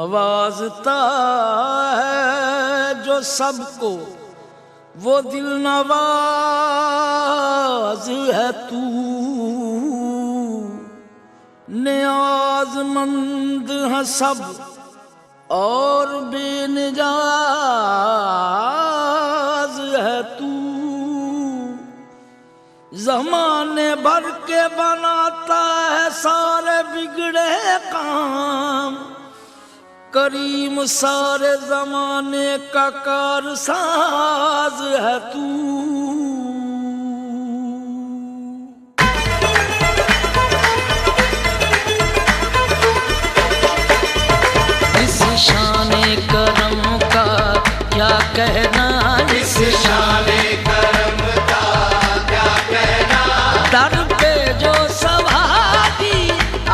नवाजता है जो सबको वो दिल नवाज है तू, नियाज़मंद है सब और बेनियाज़ है तू। ज़माने भर के बनाता है सारे बिगड़े काम, करीम सारे ज़माने का कारसाज है तू। इस शाने करम का क्या कहना, इस शाने करम का क्या कहना, दर पे जो सवारी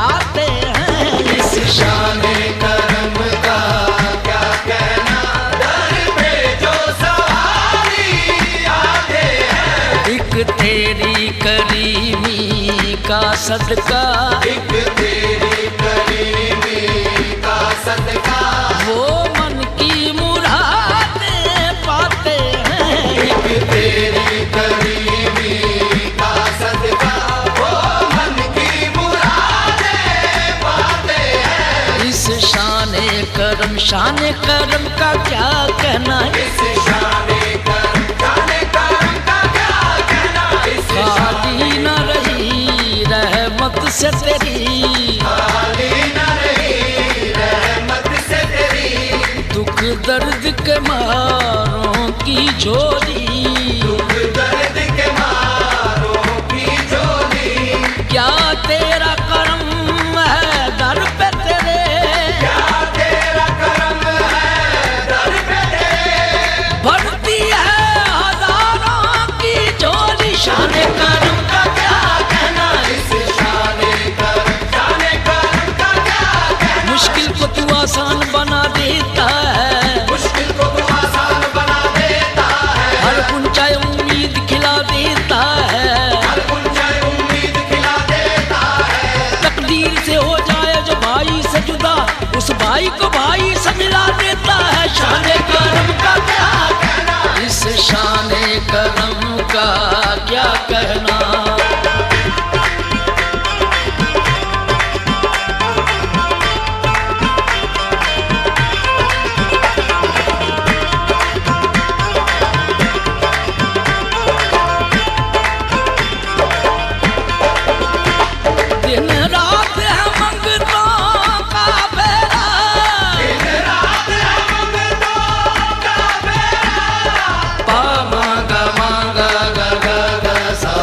आते हैं। इस शाने करम का क्या कहना, दर पे जो सवारी आते हैं। एक तेरी करीमी का सदका, एक तेरी करीमी का सदका, वो मन की मुरादें पाते हैं। एक तेरी करीमी का सदका, वो मन की मुरादें पाते हैं। इस शाने करम का क्या कहना, इस शाने करम का क्या कहना, इस खाली न रही रहमत से तेरी, खाली न रही रहमत से तेरी। दुख दर्द के मारों की झोली, दुख दर्द के मारों की झोली, क्या तेरा करम है दर पे तेरे, क्या तेरा करम है दर पे तेरे। भरती है हजारों की झोली। शाने करम का क्या कहना, इस शाने करम का क्या कहना, मुश्किल को तू आसान बना देता है, मुश्किल को तू आसान बना देता है। हर ऊंचाई उम्मीद खिला देता है, हर ऊंचाई उम्मीद खिला देता है। तकदीर से हो जाए जो भाई से जुदा, उस भाई को भाई से मिला देता है। शाने करम का क्या कहना, इस शाने करम का क्या कहना। दिन रात है मंगतों का बेड़ा, दिन रात है मंगतों का बेड़ा, पा मांगा मांगा गा गा गा सा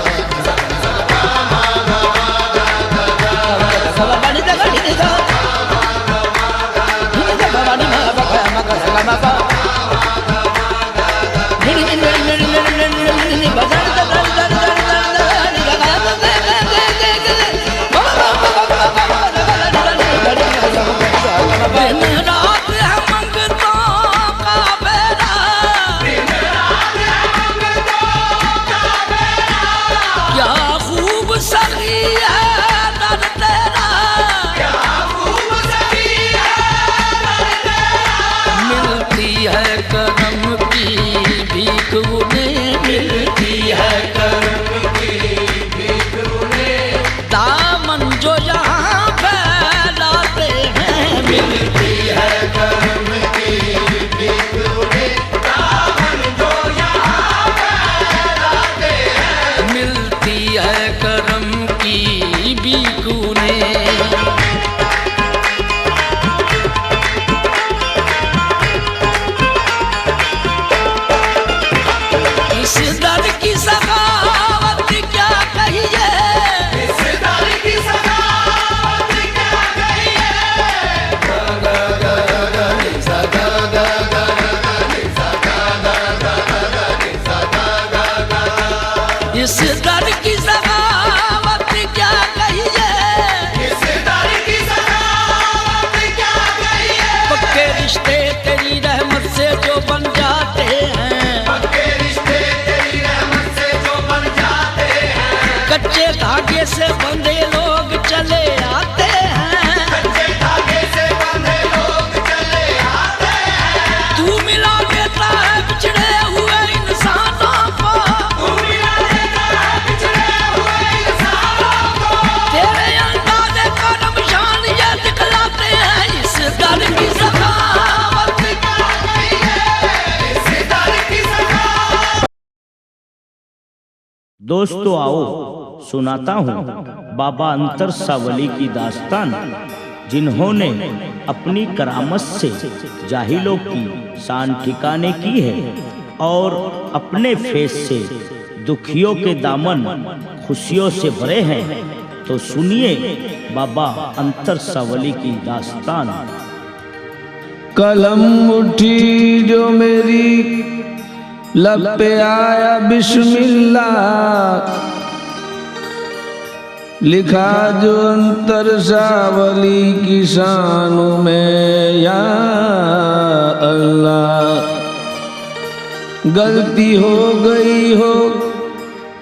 पा मांगा मांगा गा गा सा बनी दा गनी दा नी दा बनी मा बा मा गा सा मा बा नी नी नी नी नी नी नी बजा दा दा दा दा नी गा गा दा दा दा दिन रात है मंगतों का बेड़ा, दिन रात है मंगतों का बेड़ा, क्या खूब सखी है दर तेरा, क्या खूब सखी है दर तेरा। मिलती है करम की भीख उन्हें, मिलती है करम की भीख उन्हें, दामन जो यहाँ फैलाते हैं। मिलती है करम की भीख उन्हें, दामन जो यहाँ फैलाते हैं। मिलती है करम की भीख उन्हें। इस दर की सखावत क्या कहिए, इस दर की सखावत क्या कहिए। गा गा गा गा नि सा गा गा गा गा नि सा गा गा गा गा नि सा गा गा गा। इस दर की सखावत क्या कहिए, इस दर की सखावत क्या कहिए। पक्के रिश्ते तेरी रहमत से जो बन जाते हैं, पक्के रिश्ते तेरी रहमत से जो बन जाते हैं। कच्चे धागे से बंधे लोग चले आते हैं। कच्चे धागे से बंधे लोग चले दोस्तों आओ सुनाता हूँ बाबा अंतर सावली की दास्तान, जिन्होंने अपनी करामत से जाहिलों की शान ठिकाने की है और अपने फेस से दुखियों के दामन खुशियों से भरे हैं। तो सुनिए बाबा अंतर सावली की दास्तान। कलम उठी जो मेरी लब पे आया बिस्मिल्लाह, लिखा जो अंतर सावली की शानों में या अल्लाह। गलती हो गई हो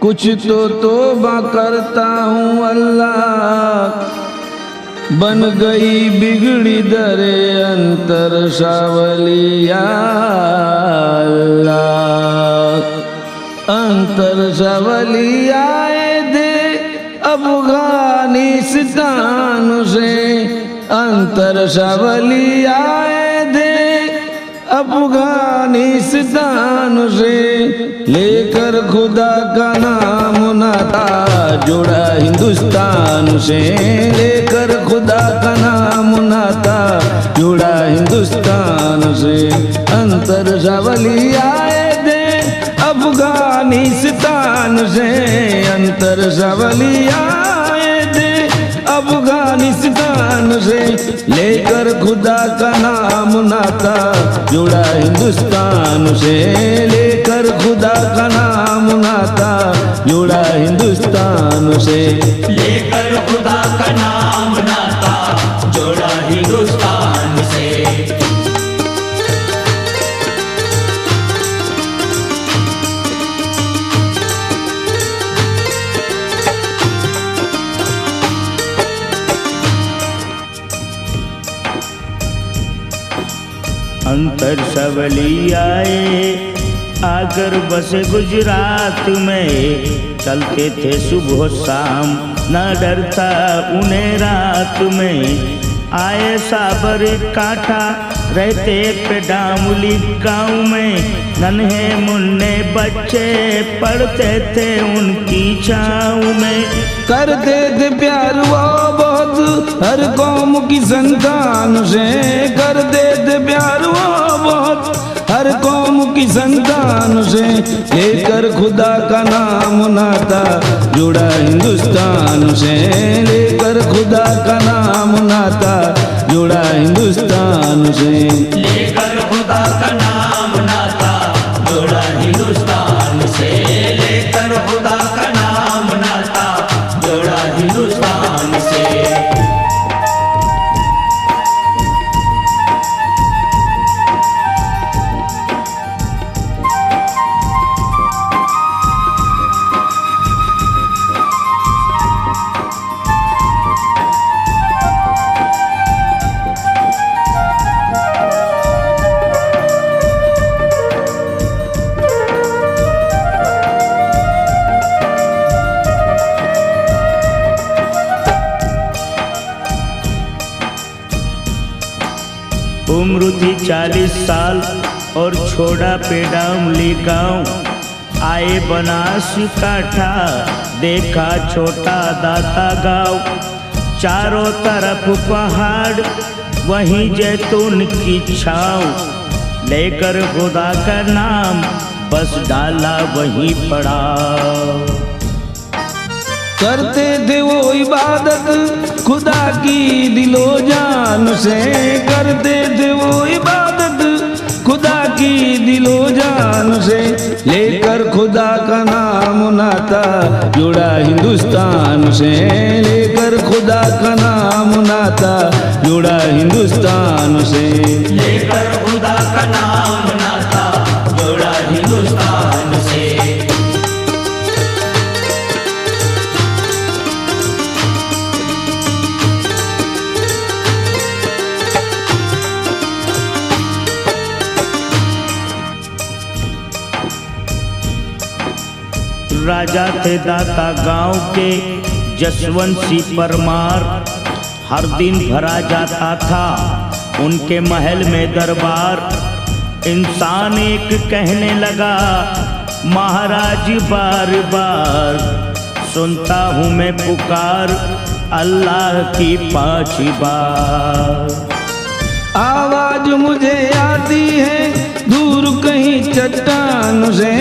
कुछ तो तौबा करता हूँ अल्लाह, बन गई बिगड़ी दरे अंतर सावली या अल्लाह। अंतर सावली आए थे अफगानिस्तान से, अंतर सावली आए थे अफगानिस्तान से, लेकर खुदा का नाम नाता जोड़ा हिंदुस्तान से, लेकर खुदा का नाम नाता जोड़ा हिंदुस्तान से। अंतर सावली आए थे अफगानिस्तान से, अंतर सावली आए थे अफगानिस्तान से, लेकर खुदा का नाम नाता जुड़ा हिंदुस्तान से, लेकर खुदा का नाम नाता जुड़ा हिंदुस्तान से, लेकर खुदा का नाम नाता जोड़ा हिंदुस्तान से। अंतर सावली आए आकर बसे गुजरात में, चलते थे सुबह शाम न डरता उन्हें रात में। आए साबर कांठा रहते पे डामुली गाँव में, नन्हे मुन्ने बच्चे पढ़ते थे उनकी छाँव में। करते थे प्यार वो बहुत हर कौम की संतान से, करते थे प्यार वो बहुत हर कौम की संतान से, लेकर खुदा का नाम नाता जुड़ा हिंदुस्तान से, लेकर खुदा का नाम नाता जुड़ा हिंदुस्तान से, लेकर खुदा का नाम नाता जोड़ा हिंदुस्तान से, लेकर खुदा का नाम नाता जोड़ा हिंदुस्तान से। उम्र थी 40 साल और छोड़ा पेडामली गाँव। आए बनास काठा देखा छोटा दाता गाँव, चारों तरफ पहाड़ वहीं जैतून की छाँव। लेकर खुदा का नाम बस डाला वहीं पड़ा। करते थे वो इबादत खुदा की दिलो जान से, करते थे वो इबादत खुदा की दिलो जान से, लेकर खुदा का नाम नाता जुड़ा हिंदुस्तान से, लेकर खुदा का नाम नाता जुड़ा हिंदुस्तान से, लेकर खुदा का नाम नाता जोड़ा हिंदुस्तान से। राजा थे दाता गांव के जसवंत सिंह परमार, हर दिन भरा जाता था उनके महल में दरबार। इंसान एक कहने लगा महाराज बार बार सुनता हूँ मैं पुकार अल्लाह की 5 बार। आवाज मुझे आती है दूर कहीं चट्टान से,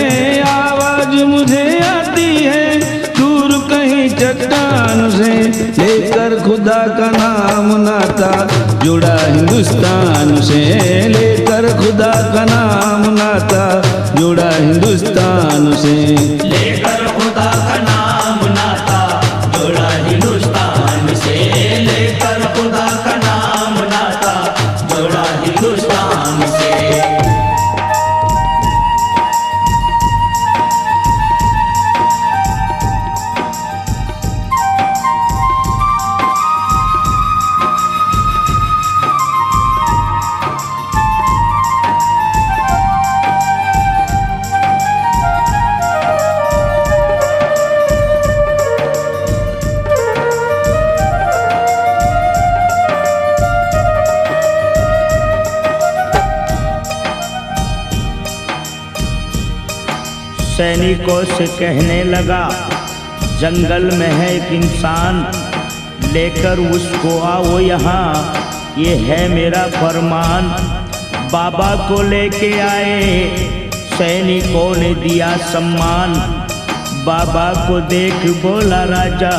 आवाज मुझे आती है दूर कहीं चट्टान से, लेकर खुदा का नाम नाता जुड़ा हिंदुस्तान से, लेकर खुदा का नाम नाता जुड़ा हिंदुस्तान से, लेकर खुदा का नाम नाता जुड़ा हिंदुस्तान से, लेकर खुदा का नाम नाता जुड़ा हिंदुस्तान से। सैनिकों से कहने लगा जंगल में है एक इंसान, लेकर उसको आओ यहाँ, ये है मेरा फरमान। बाबा को लेके आए, सैनिकों ने दिया सम्मान। बाबा को देख बोला राजा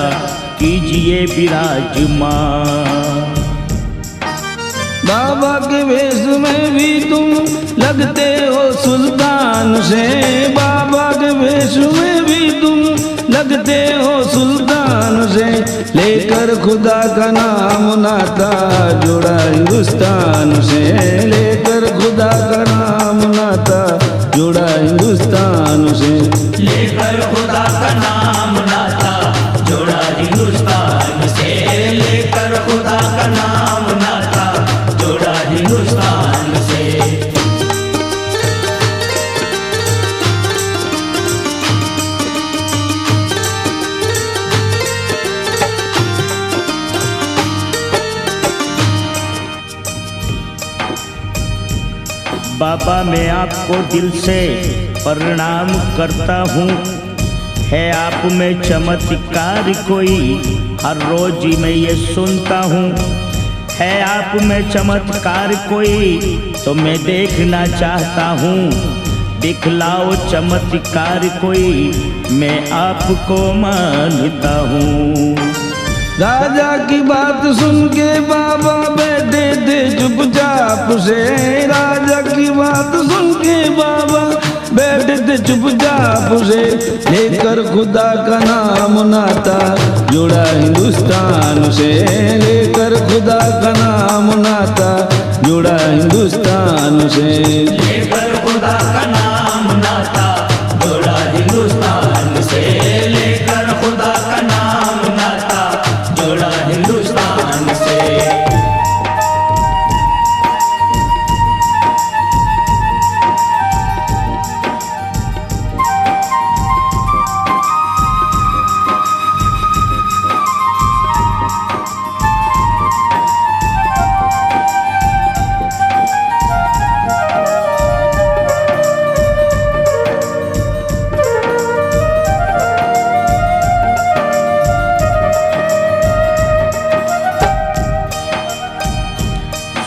कीजिए विराजमान। बाबा के वेश में भी तुम लगते हो सुल्तान से, बाबा के वेश में भी तुम लगते हो सुल्तान से, लेकर खुदा का नाम नाता जुड़ा हिंदुस्तान से, लेकर खुदा का नाम नाता जुड़ा हिंदुस्तान से, लेकर खुदा का नाम नाता जुड़ा हिंदुस्तान से, लेकर खुदा का नाम नाता जुड़ा हिंदुस्तान से। बाबा मैं आपको दिल से प्रणाम करता हूँ, है आप में चमत्कार कोई, हर रोज मैं ये सुनता हूँ, है आप में चमत्कार कोई, तो मैं देखना चाहता हूँ, दिखलाओ चमत्कार कोई, मैं आपको मानता हूँ। राजा की बात सुन के बाबा बैठे थे चुपचाप से, राजा की बात सुन के बाबा बैठे थे चुपचाप से, लेकर खुदा का नाम नाता जुड़ा हिंदुस्तान से, लेकर खुदा का नाम नाता जुड़ा हिंदुस्तान से, लेकर खुदा का नाम नाता जुड़ा हिंदुस्तान से, लेकर खुदा का नाम नाता जुड़ा हिंदुस्तान से।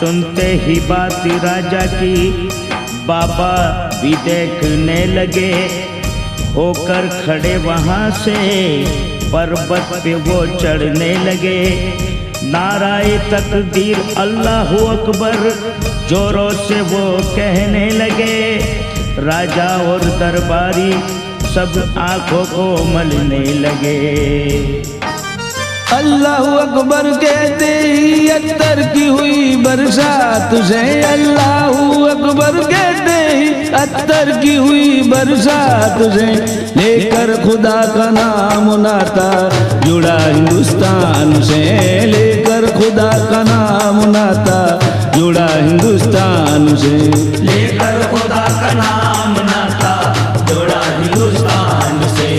सुनते ही बात राजा की बाबा भी देखने लगे, होकर खड़े वहाँ से पर्वत पे वो चढ़ने लगे। नाराए तकदीर अल्लाह अकबर जोरों से वो कहने लगे, राजा और दरबारी सब आंखों को मलने लगे। अल्लाह अकबर कहते ही अत्तर की हुई बरसात से, अल्लाह अकबर कहते ही अत्तर की हुई बरसात से, लेकर खुदा का नाम नाता जुड़ा हिंदुस्तान से, लेकर खुदा का नाम नाता जुड़ा हिंदुस्तान से, लेकर खुदा का नाम नाता जुड़ा हिंदुस्तान से।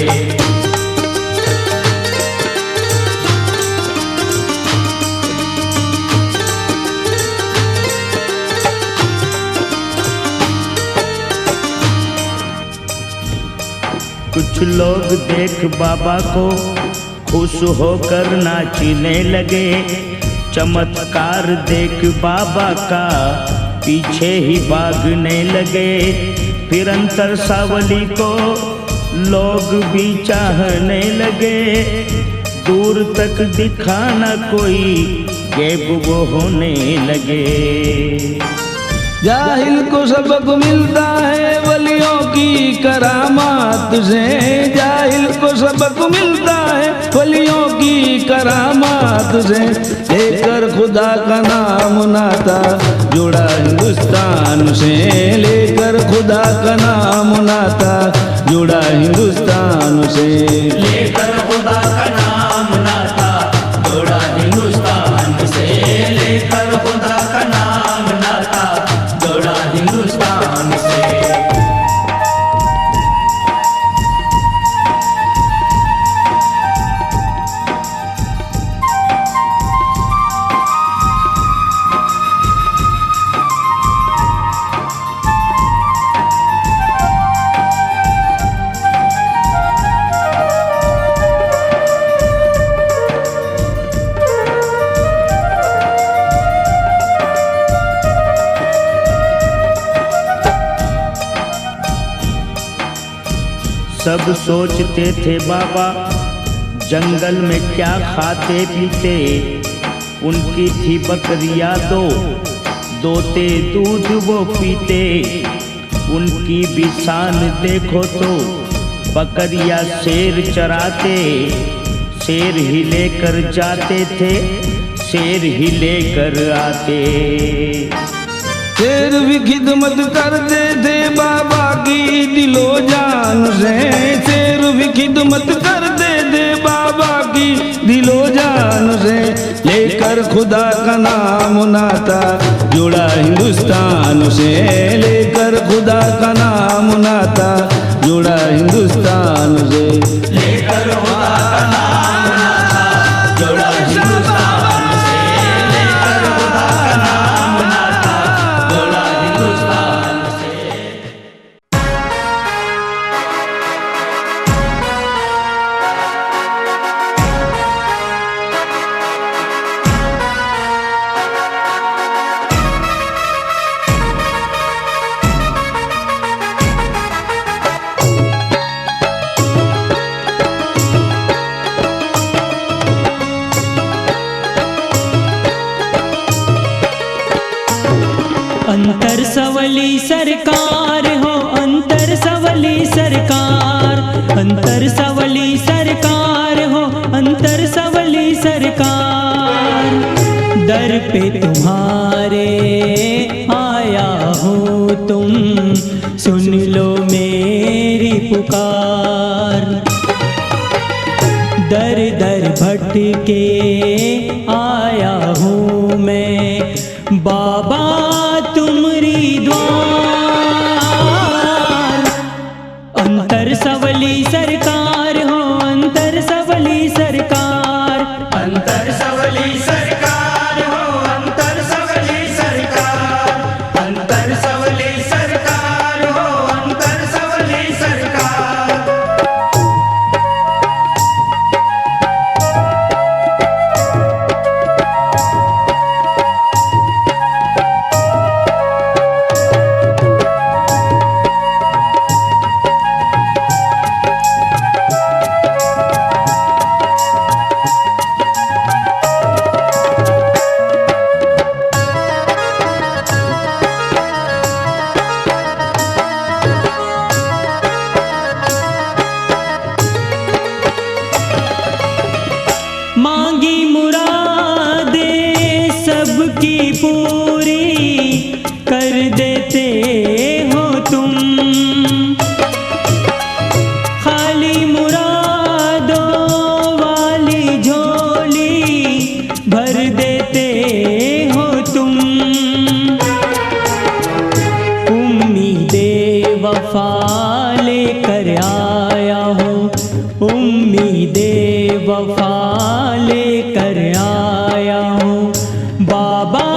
कुछ लोग देख बाबा को खुश होकर नाचने लगे। चमत्कार देख बाबा का पीछे ही भागने लगे। फिर अंतर सावली को लोग भी चाहने लगे। दूर तक दिखाना कोई गैब वो होने लगे। जाहिल को सबक मिलता है वलियों की करामात से। जाहिल को सबक मिलता है वलियों की करामात से। लेकर खुदा का नाम नाता जुड़ा हिंदुस्तान से। लेकर खुदा का नाम नाता जुड़ा हिंदुस्तान से। लेकर खुदा का नाम नाता जोड़ा हिंदुस्तान से। लेकर खुदा का नाम नाता जोड़ा हिंदुस्तान से। सब सोचते थे बाबा जंगल में क्या खाते पीते। उनकी थी बकरियां दो, दोते दूध वो पीते। उनकी भी शान देखो तो बकरियां शेर चराते। शेर ही लेकर जाते थे, शेर ही लेकर आते। शेर भी खिदमत करते थे बाबा की दिलो जान से। शेर भी खिदमत करते थे बाबा की दिलो जान से। लेकर खुदा का नाम नाता जुड़ा हिंदुस्तान से। लेकर खुदा का नाम नाता जुड़ा हिंदुस्तान से। लेकर खुदा का नाम नाता जोड़ा हिंदुस्तान से। लेकर खुदा का नाम नाता जोड़ा हिंदुस्तान से। अंतर सवली सरकार हो, अंतर सवली सरकार। अंतर सवली सरकार हो, अंतर सवली सरकार। दर पे तुम्हारे आया हूँ, तुम सुन लो मेरी पुकार। दर दर भटके आया हूँ मैं, बाबा तुमरी द्वार। अंतर सवली सरकार हो, अंतर सवली सरकार। अंतर सवली सरकार हो, अंतर सवली सरकार। अंतर सवली सरकार हो, अंतर सवली सरकार। मांगी मुरादें सबकी पूरी कर देते हो तुम। खाली मुरादों वाली झोली भर देते हो तुम। उम्मीदे वफा लेकर आया हूँ, उम्मीदे वफा लेकर आया हूँ। बाबा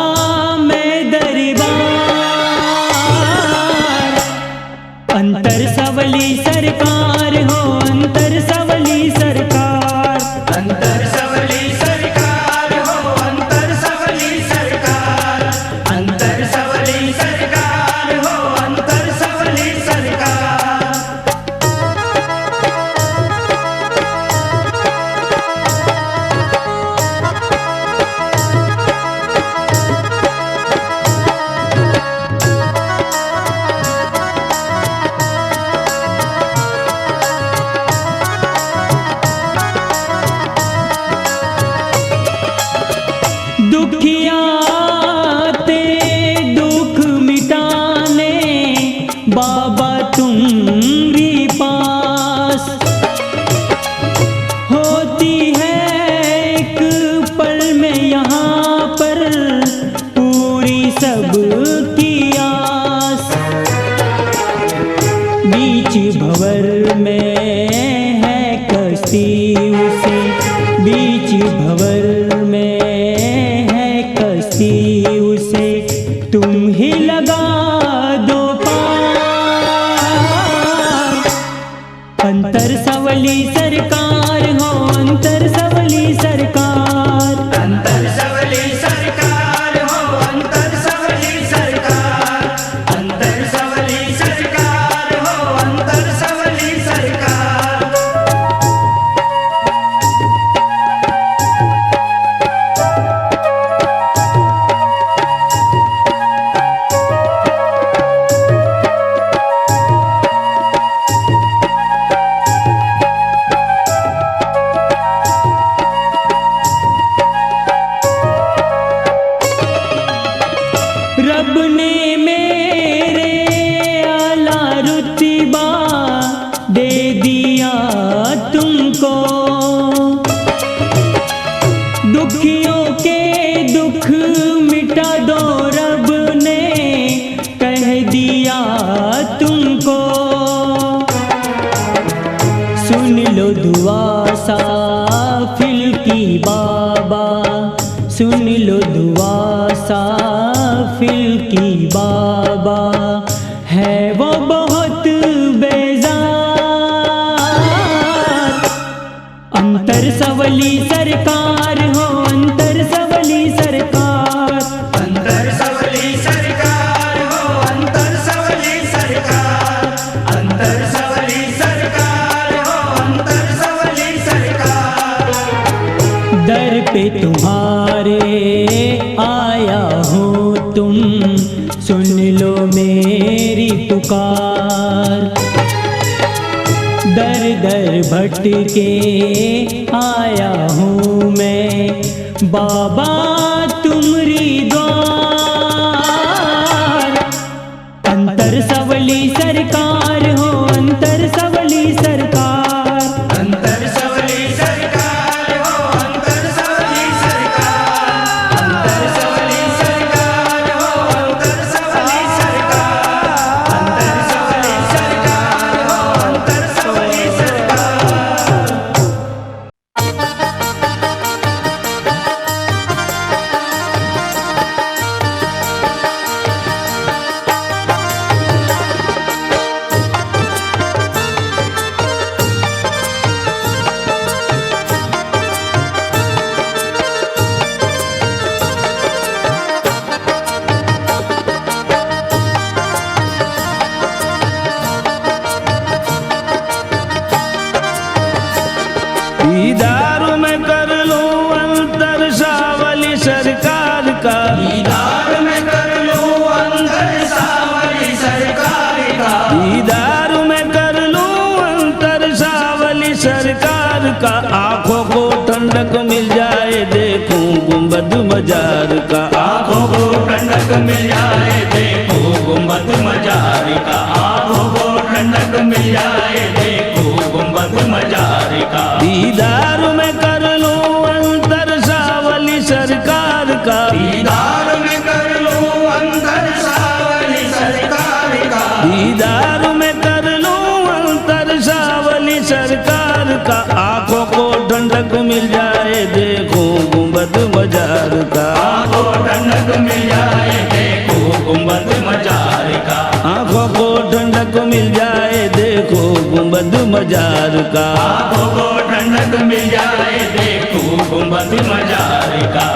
दुखियों के दुख मिटा दो रब ने कह दिया तुमको। सुन लो दुआ साफिल की बाबा, सुन लो दुआ साफिल की बाबा, है वो बहुत बेजार। अंतर सवली सरकार हो, अंतर सवली सरकार, अंतर सवली सरकार हो, अंतर सवली सरकार, अंतर सवली सरकार हो, अंतर सवली सरकार। दर पे तुम्हारे आया हो तुम, सुन लो मेरी पुकार। दर दर भटके आया हूँ मैं, बाबा तुमरी द्वार। अंतर सवली सरकार हो, अंतर सवली सरकार, अंतर सवली सरकार हो, अंतर सवली सरकार, अंतर सवली सरकार हो, अंतर सवली सरकार, अंतर सवली सरकार हो, अंतर सवली सरकार। दीदार में कर लो अंतर सावली सरकार का, दीदार में कर लो अंतर सावली सरकार का, दीदार में कर लो अंतर सावली सरकार का। आंखों को ठंडक मिल जाए देखो गुंबद मजार का, आँखों को ठंडक मिल जाए देखो गुंबद मजार का, आँखों को ठंडक मिल जाए देखो गुंबद मजार का। दीदार में कर लो अंतर सावली सरकार का, दीदार में कर लो अंतर सावली सरकार का, दीदार में कर लो अंतर सावली सरकार का। आंखों को ठंडक मिल जाए देखो गुंबद मजार का, आँखों को ठंडक मिल जाए देखो गुंबद मजार का, आंखों को ठंडक मिल जाए देखो गुंबद मजार का। आँखों को ठंडक मिल जाए देखो गुंबद मजार का।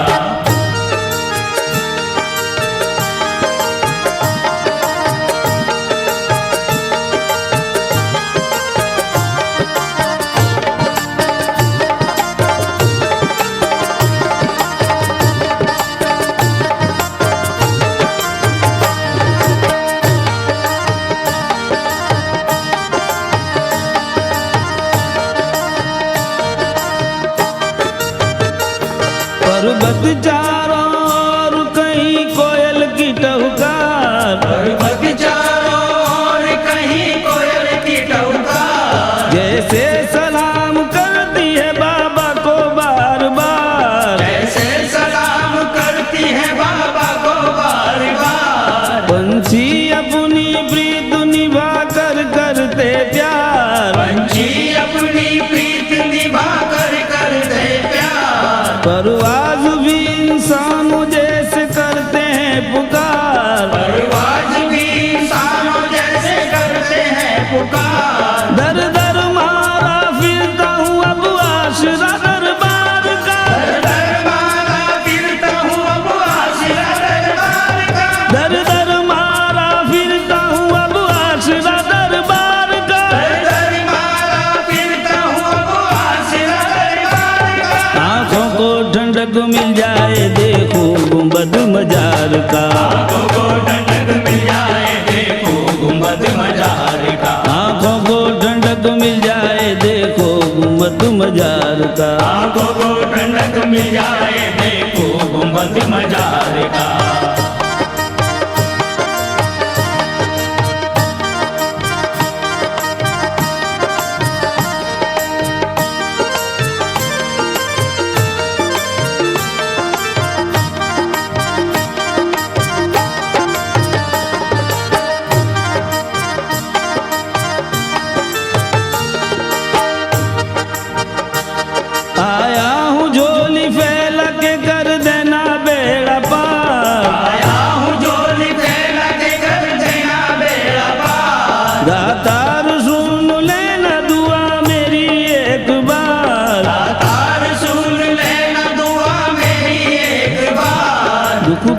पर्वत चारों ओर कहीं कोयल की टहुकार, पर्वत चारों ओर कहीं कोयल की टहुकार, जैसे सलाम करती है बाबा को बार बार, ऐसे सलाम करती है बाबा को बार बार। पंछी अपनी प्रीत निभा कर करते प्यार, पंछी अपनी प्रीत निभा कर करते प्यार, परवाज भी इंसानों जैसे करते हैं पुकार, परवाज भी इंसानों जैसे करते हैं पुकार। दर दर मारा फिरता हूँ अब आसरा दरबार का, दर मारा फिरता हूँ अब आसरा दरबार का, दर दर मारा फिरता हूँ अब आसरा दरबार का। दर मारा फिरता हूँ अब आसरा दरबार का। आंखों को ठंडक मिल जाए देखो गुंबद मजार का, आँखों को ठंडक मिल जाए देखो गुंबद मजार का, आंखों को ठंडक मिल जाए देखो गुंबद मजार का। आँखों को ठंडक मिल जाए देखो गुंबद मजार का।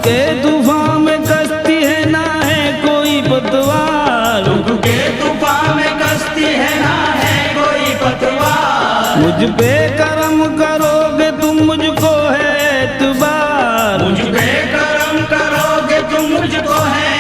के तूफान में कश्ती है ना है कोई पतवार, दुख के तूफान में कश्ती है ना है कोई पतवार। मुझ पे करम करोगे तुम मुझको है एतबार, मुझ पे करम करोगे तुम मुझको है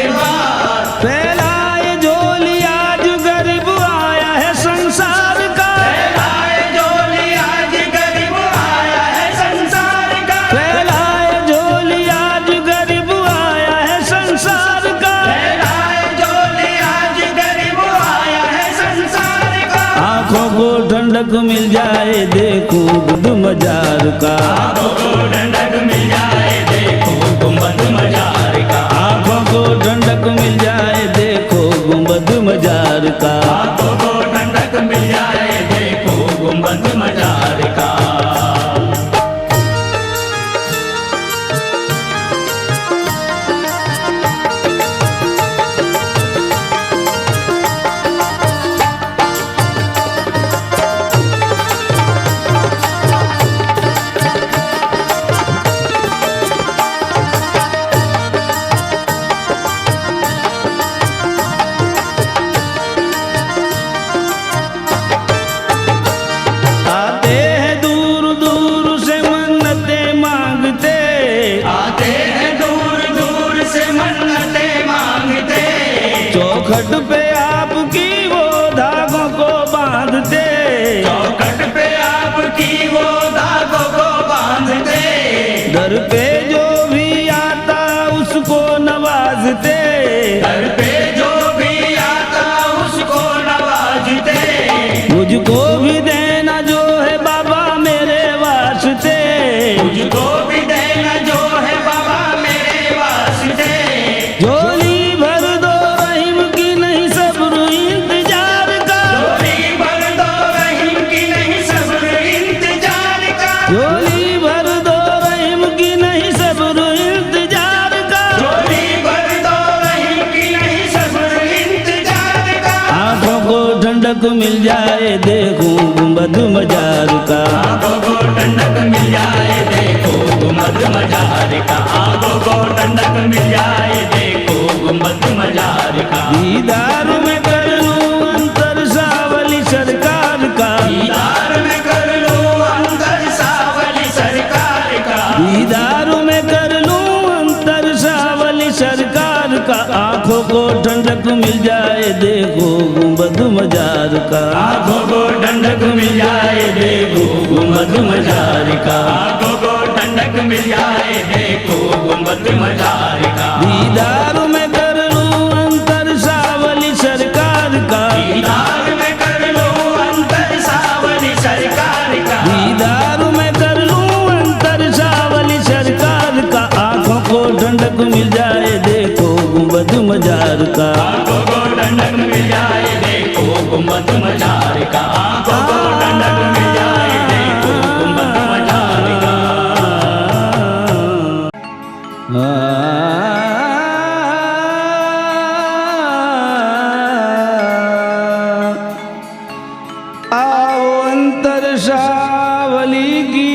एतबार। फैलाए झोली आज गरीब आया है संसार का, फैलाए झोली आज गरीब आया है संसार का, फैलाए झोली आज गरीब आया है संसार का। फैलाए झोली आज गरीब आया है संसार का। आंखों को ठंडक मिल जाए देखो गुद मजार का, आंखों को ठंडक मिल जाए देखो गुंबद मजार का, आंखों को ठंडक मिल जाए देखो गुंबद मजार का। आंखों को ठंडक मिल जाए देखो गुंबद मजार का। आते हैं दूर दूर से मन्नते मांगते, आते हैं दूर दूर से मन्नते मांगते, चौखट पे आपकी वो धागों को बांधते, चौखट पे आपकी वो धागों को बांधते, दर पे जो भी आता उसको नवाजते, घर पे जो भी आता उसको नवाजते, मुझको भी देना जो है बाबा मेरे वास्ते, मुझको भी देना जो है बाबा मेरे वास्ते। झोली भर दो रहीम की नहीं सब्र इंतजार का, झोली भर दो रहीम की नहीं सब्र इंतजार का, झोली भर दो रहीम की नहीं सब्र इंतजार का। झोली भर दो रहीम की नहीं सब्र इंतजार का। आंखों को ठंडक मिल जाए देखो गुंबद मजार का, आंखों को ठंडक मिल जाए देखो गुंबद मजार का, आंखों को ठंडक मिल जाए देखो गुंबद मजार का। दीदार में कर लूं अंतर सावली सरकार का, दीदार में कर लो अंदर सावली सरकार का, दीदार में कर लूं अंतर सावली सरकार का। आंखों को ठंडक मिल जाए देखो गुंबद मजार का, आंखों को ठंडक मिल जाए देखो गुंबद मजार का, आंखों को ठंडक मिल जाए देखो गुंबद मजार का। दीदार में कर लूं अंतर सावली सरकार का, दीदार में कर लो अंतर सावली सरकार का, दीदार में कर लूं अंतर सावली सरकार का। आंखों को ठंडक मिल जाए देखो गुंबद मजार का, आंखों को ठंडक मिल जाए देखो गुंबद मजार का, आंखों को ठंडक मिल जाए देखो गुंबद मजार का। आओ अंतर सावली की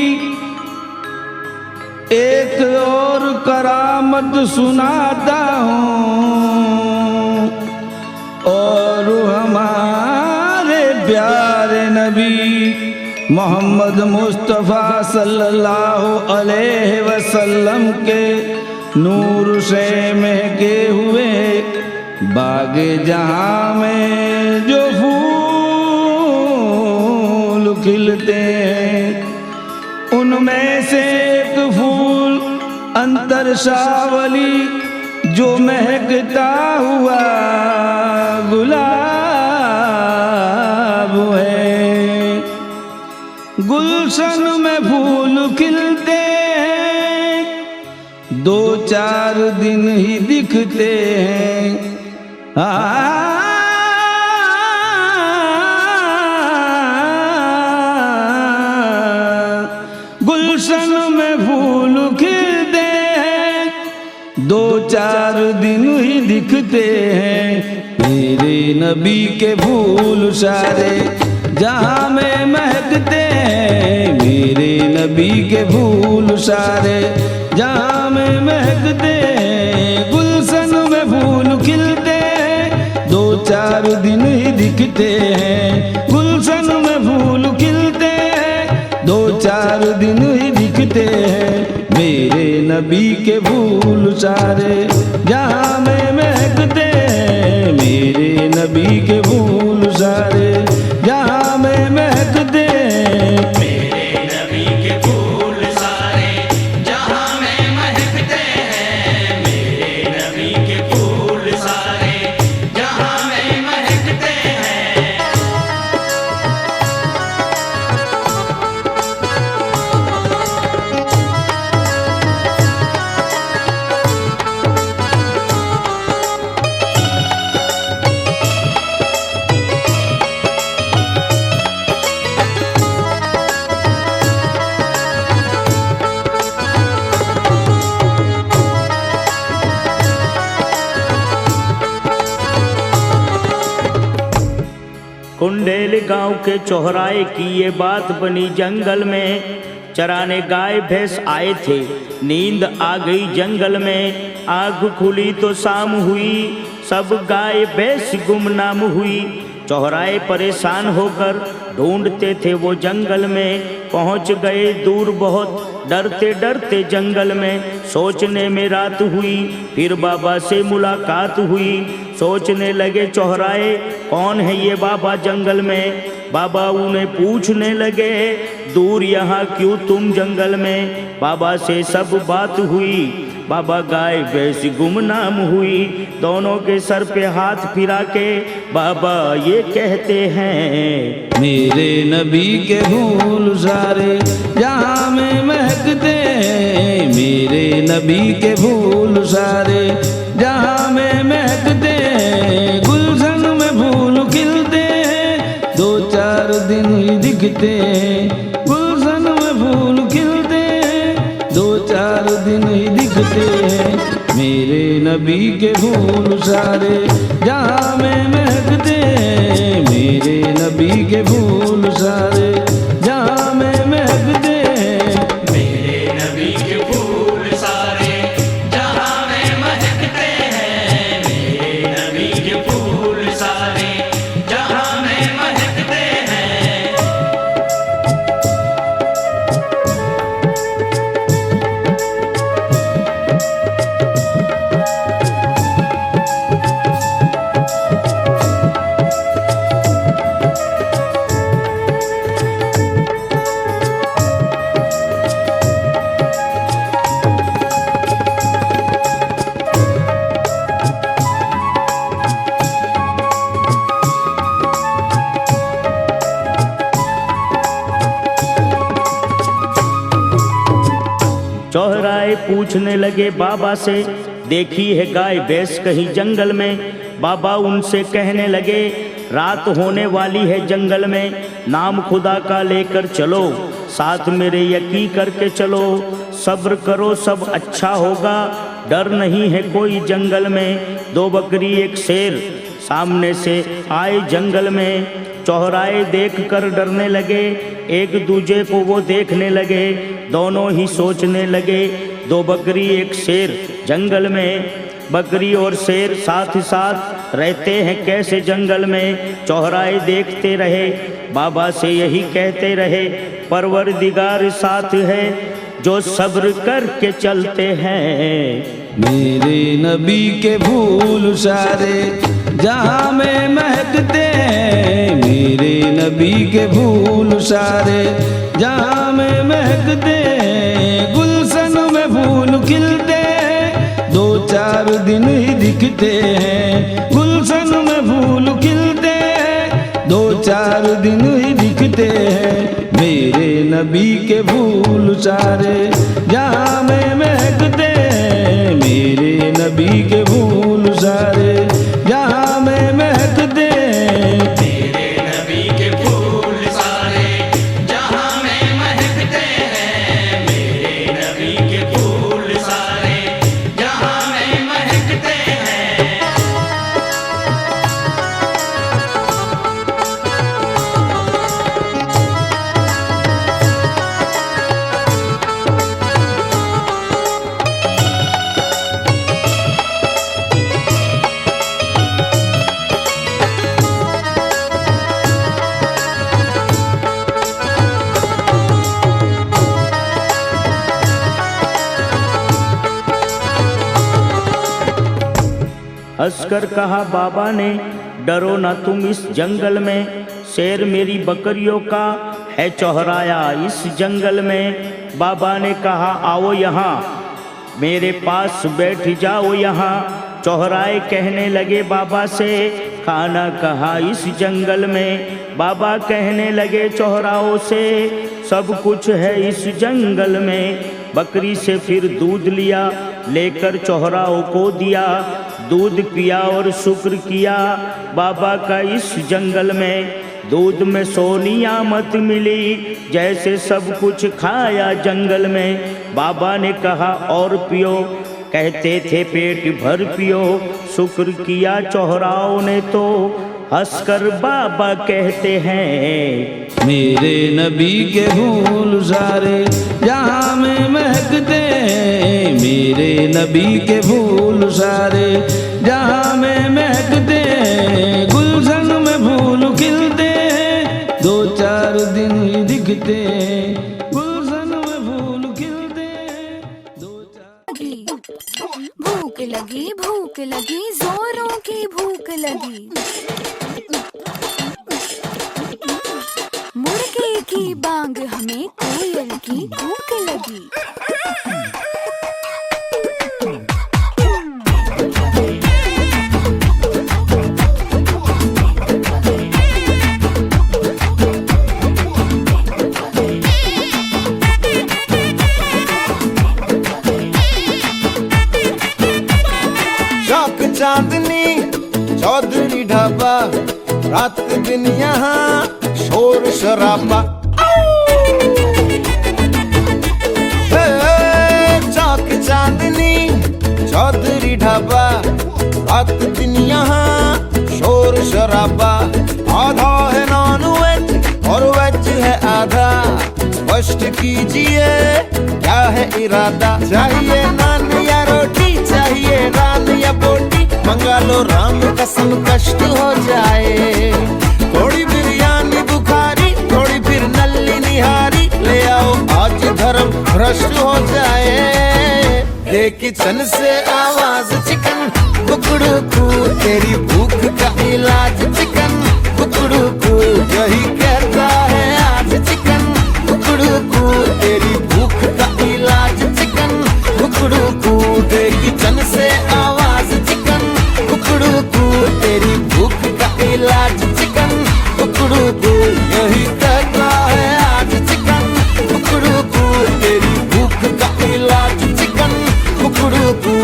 एक और करामत सुनाता हूँ, और हमारे प्यारे नबी मोहम्मद मुस्तफ़ा सल्लल्लाहु अलैहि वसल्लम के नूर से महके हुए बागे जहाँ में जो फूल खिलते हैं, उनमें से एक फूल अंतर सावली जो महकता हुआ गुलाब है। गुलशन में फूल खिलते हैं, दो चार दिन ही दिखते हैं। गुलशन में फूल खिलते हैं, दो चार दिन ही दिखते हैं। मेरे नबी के फूल सारे जहाँ में महकते हैं, मेरे नबी के फूल सारे जहाँ में महकते हैं, गुलशन में फूल खिलते हैं, 2-4 दिन ही दिखते हैं। गुलशन में फूल खिलते हैं, 2-4 दिन ही दिखते हैं। मेरे नबी के फूल सारे जहाँ में महकते हैं, मेरे नबी के फूल सारे जहाँ में महकते हैं। मेरे नबी के फूल सारे जहां में महकते हैं, मेरे नबी के फूल सारे जहां में महकते हैं। कुंडेल गांव के चौराहे की ये बात बनी जंगल में। चराने गाय भैंस आए थे, नींद आ गई जंगल में। आँख खुली तो शाम हुई, सब गाय भैंस गुमनाम हुई। चौराहे परेशान होकर ढूंढते थे वो जंगल में। पहुंच गए दूर बहुत, डरते डरते जंगल में। सोचने में रात हुई, फिर बाबा से मुलाकात हुई। सोचने लगे चौराहे कौन है ये बाबा जंगल में। बाबा उन्हें पूछने लगे दूर यहाँ क्यों तुम जंगल में। बाबा से सब बात हुई, बाबा गाय भैंस गुमनाम हुई। दोनों के सर पे हाथ फिरा के बाबा ये कहते हैं, मेरे नबी के फूल सारे जहाँ में महकते हैं, मेरे नबी के फूल सारे जहाँ में महकते हैं। गुलशन में फूल खिलते हैं, 2-4 दिन ही दिखते हैं। गुलशन में फूल खिलते हैं, 2-4 दिन ही दिखते हैं। मेरे नबी के फूल सारे जहाँ में महकते हैं, मेरे नबी के फूल सारे जहाँ में महकते हैं। मेरे नबी के फूल सारे जहां में महकते हैं, मेरे नबी के फूल सारे जहां में महकते हैं। चौराहे पूछने लगे बाबा से, देखी है गाय भैंस कहीं जंगल में। बाबा उनसे कहने लगे रात होने वाली है जंगल में। नाम खुदा का लेकर चलो, साथ मेरे यकीन करके चलो। सब्र करो सब अच्छा होगा, डर नहीं है कोई जंगल में। 2 बकरी 1 शेर सामने से आए जंगल में। चौराहे देख कर डरने लगे, एक दूजे को वो देखने लगे। दोनों ही सोचने लगे 2 बकरी 1 शेर जंगल में। बकरी और शेर साथ साथ रहते हैं कैसे जंगल में। चौराहे देखते रहे, बाबा से यही कहते रहे, परवरदिगार साथ है जो सब्र करके चलते हैं। मेरे नबी के फूल सारे जहाँ में महकते हैं, मेरे नबी के फूल सारे जहाँ में महकते हैं। गुलशन में फूल खिलते हैं, 2-4 दिन ही दिखते हैं। गुलशन में फूल खिलते हैं, 2-4 दिन ही दिखते हैं। मेरे नबी के फूल सारे जहाँ में महकते हैं, मेरे नबी के फूल सारे जहाँ में महकते हैं। मेरे नबी के फूल सारे जहां में महकते हैं, मेरे नबी के फूल सारे जहां में महकते हैं। हंसकर कहा बाबा ने, डरो ना तुम इस जंगल में, शेर मेरी बकरियों का है चौहराया इस जंगल में। बाबा ने कहा आओ यहाँ मेरे पास बैठ जाओ यहाँ। चौहराए कहने लगे बाबा से, खाना कहा इस जंगल में। बाबा कहने लगे चौहराओं से, सब कुछ है इस जंगल में। बकरी से फिर दूध लिया, लेकर चौहराओं को दिया। दूध पिया और शुक्र किया बाबा का इस जंगल में। दूध में सोनियामत मिली, जैसे सब कुछ खाया जंगल में। बाबा ने कहा और पियो, कहते थे पेट भर पियो। शुक्र किया चौहराओं ने तो हंसकर बाबा कहते हैं, मेरे नबी के फूल सारे जहाँ में महकते हैं। मेरे नबी के फूल सारे जहाँ में महकते हैं। गुलशन में फूल खिलते हैं, 2-4 दिन ही दिखते हैं। गुलशन में फूल खिलते हैं, 2-4। भूख लगी जोरों की भूख लगी। मुर्गे की बांग हमें कोयल की भूख लगी। शौक चांदनी चौधरी ढाबा, रात दिन यहाँ शोर शराबा। चौक चांदनी चौधरी ढाबा, रात दिन यहाँ शोर शराबा। आधा है नॉन वेज और वेज है आधा, स्पष्ट कीजिए क्या है इरादा। चाहिए नान या रोटी, चाहिए नान या बोटी, मंगा लो राम कसम कष्ट हो जाए। थोड़ी बिरयानी बुखारी, थोड़ी फिर नल्ली निहारी, ले आओ आज धर्म भ्रष्ट हो जाए। ये किचन से आवाज चिकन कुकड़ू कू, तेरी भूख का इलाज चिकन कुकड़ू कू, यही कहता है आज चिकन कुकड़ू कू, तेरी भूख का इलाज चिकन कुकड़ू कू। ये किचन से आवाज चिकन कुकड़ू कू, तेरी भूख का इलाज चिकन कुकड़ू कू, यही कहता है आज चिकन कुकड़ू कू, तेरी भूख का इलाज चिकन कुकड़ू कू।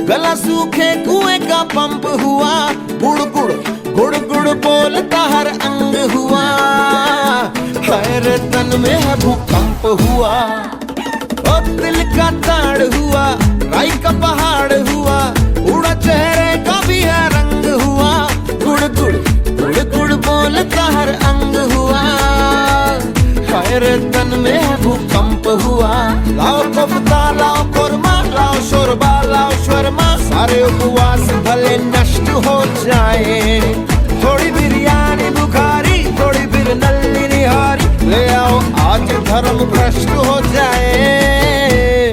गला सूखे कुएं का पंप हुआ, गुड़ गुड़ गुड़ गुड़ बोलता हर अंग हुआ। हर तन में है भूकंप हुआ, और दिल का ताड़ हुआ, राई का पहाड़ हुआ, उड़ा चेहरे का भी है रंग हुआ। गुड़ गुड़ गुड़ गुड़ बोलता हर अंग हुआ, हर तन में है भूकंप हुआ। लाओ कोफ्ता लाओ कोरमा, लाओ शोरबा लाओ शर्मा, सारे उपवास भले नष्ट हो जाए। थोड़ी बिरयानी बुखारी, थोड़ी फिर नल्ली निहारी, ले आओ आज धर्म भ्रष्ट हो जाए।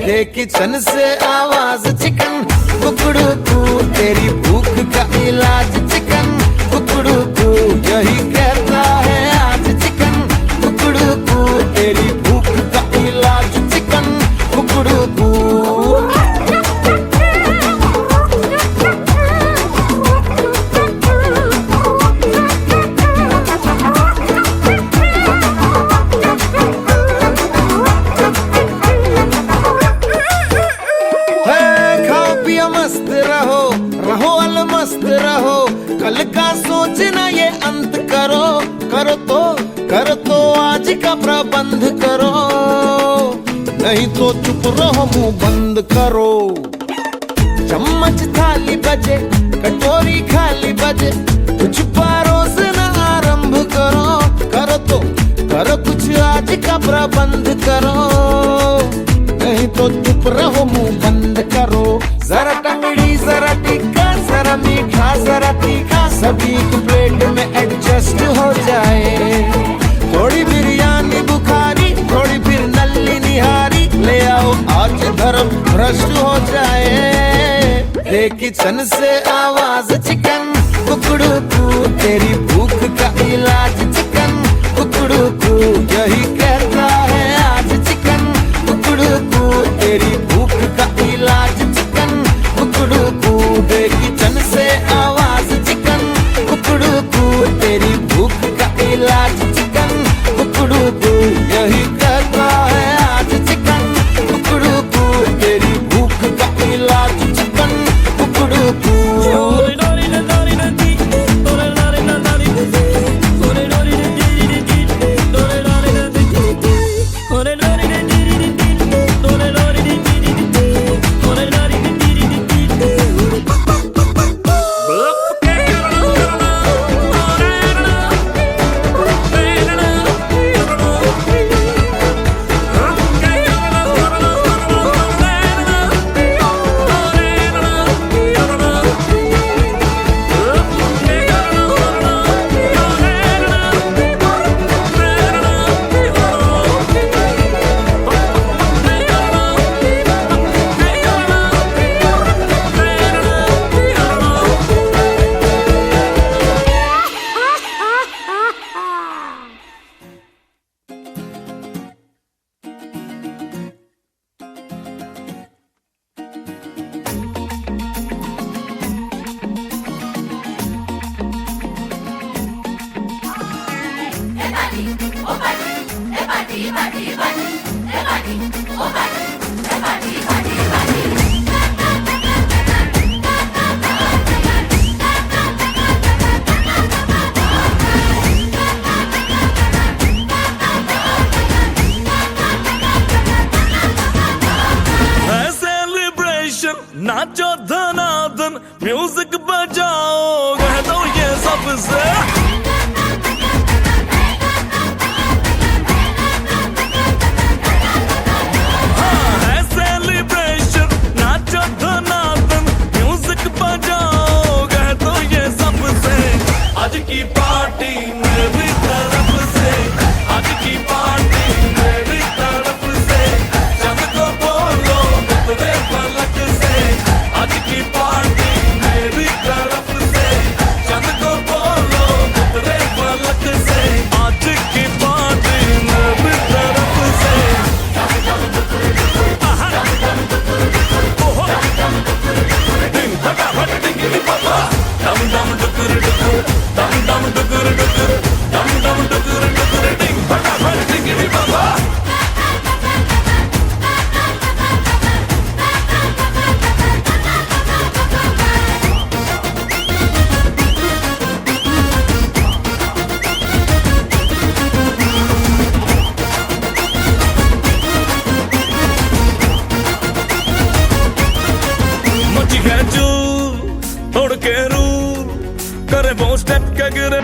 ये किचन से आवाज चिकन कुकड़ू कू, तेरी भूख का इलाज चिकन कुकड़ू कू, यही कहता है आज चिकन कुकड़ू कू, तेरी भूख का इलाज चिकन कुकड़ू कू। कल का सोचना ये अंत करो, करो तो आज का प्रबंध करो, नहीं तो चुप रहो मुंह बंद करो। चम्मच थाली बजे, कटोरी खाली बजे, कुछ परोसना आरंभ करो, करो कुछ आज का प्रबंध करो, नहीं तो चुप रहो मुंह बंद करो। जरा टंगड़ी जरा टिक्का जरा मीठा जरा तीखा, सभी को प्लेट में एडजस्ट हो जाए। थोड़ी बिरयानी बुखारी थोड़ी फिर नल्ली निहारी, ले आओ आज धर्म भ्रष्ट हो जाए। किचन से आवाज चिकन कुकड़ू कू, तेरी भूख का इलाज चिकन कुकड़ू कू, यही कहता है आज चिकन कुकड़ू कू, तेरी भूख का इलाज चिकन कुकड़ू कू। किचन से आवाज चिकन कुकड़ू कू, तेरी भूख का इलाज चिकन कुकड़ू कू, यही कहता है आज चिकन कुकड़ू कू, तेरी भूख का इलाज चिकन कुकड़ू कू। नाचो धनाधन म्यूजिक बजाओ, कह दो ये सबसे। हाँ है सेलिब्रेशन, नाचो धनाधन म्यूजिक बजाओ, कह दो ये सबसे। आज की पार्टी मेरी तरफ से, आज की पार्टी मेरी तरफ से, जब को बोलो उतरे पलक से। आज की पार्टी मेरी तरफ से, जब को बोलो उतरे पलक से। आज की पार्टी मेरी तरफ से। ओहो डिंग फटाफट डिंगी पापा, डम डम डुकुर डुकुर, डम डम डुकुर डुकुर, डम डम डुकुर डुकुर, डिंग फटाफट डिंगी पापा। मची है जो तोड़ के रूल करे वो स्टेप के गिरे।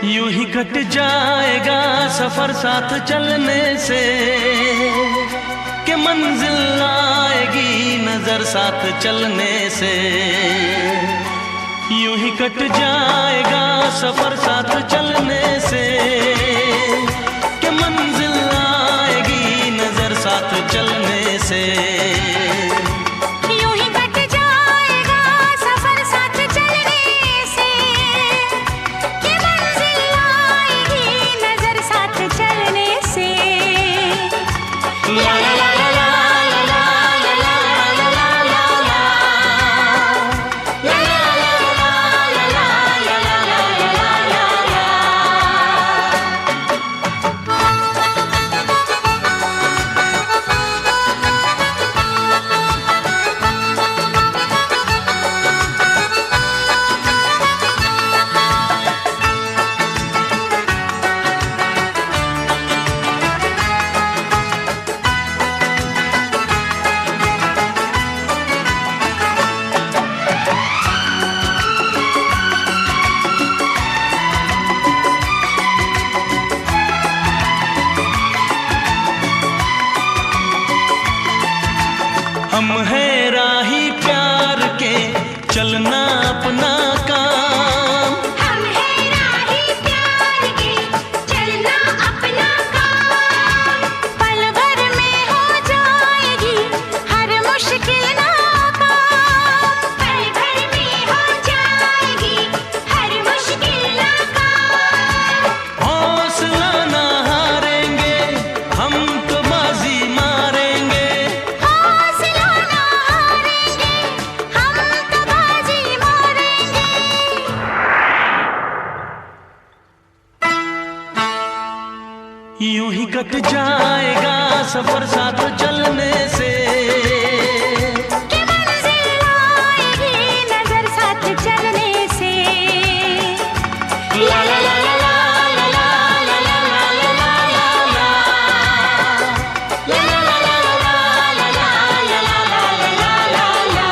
यूं ही कट जाएगा सफर साथ चलने से, कि मंजिल आएगी नजर साथ चलने से। यूं ही कट जाएगा सफर साथ चलने से, कि मंजिल आएगी नजर साथ चलने से। साथ चलने से, कि मंजिल आएगी अपना काम। हम है राही प्यार के, चलना अपना काम। पल भर में हो जाएगी हर मुश्किल नाकाम। पल भर में हो जाएगी हर मुश्किल नाकाम। हौसला ना हारेंगे, हम तो बाजी मारेंगे। हौसला ना हारेंगे, हम तो बाजी मारेंगे। यूं ही कट जाएगा सफर साथ चलने से। कि मंजिल आएगी नजर साथ चलने से। ला ला ला ला ला ला ला ला ला ला ला ला ला ला। ला ला ला ला ला ला ला ला ला ला ला ला।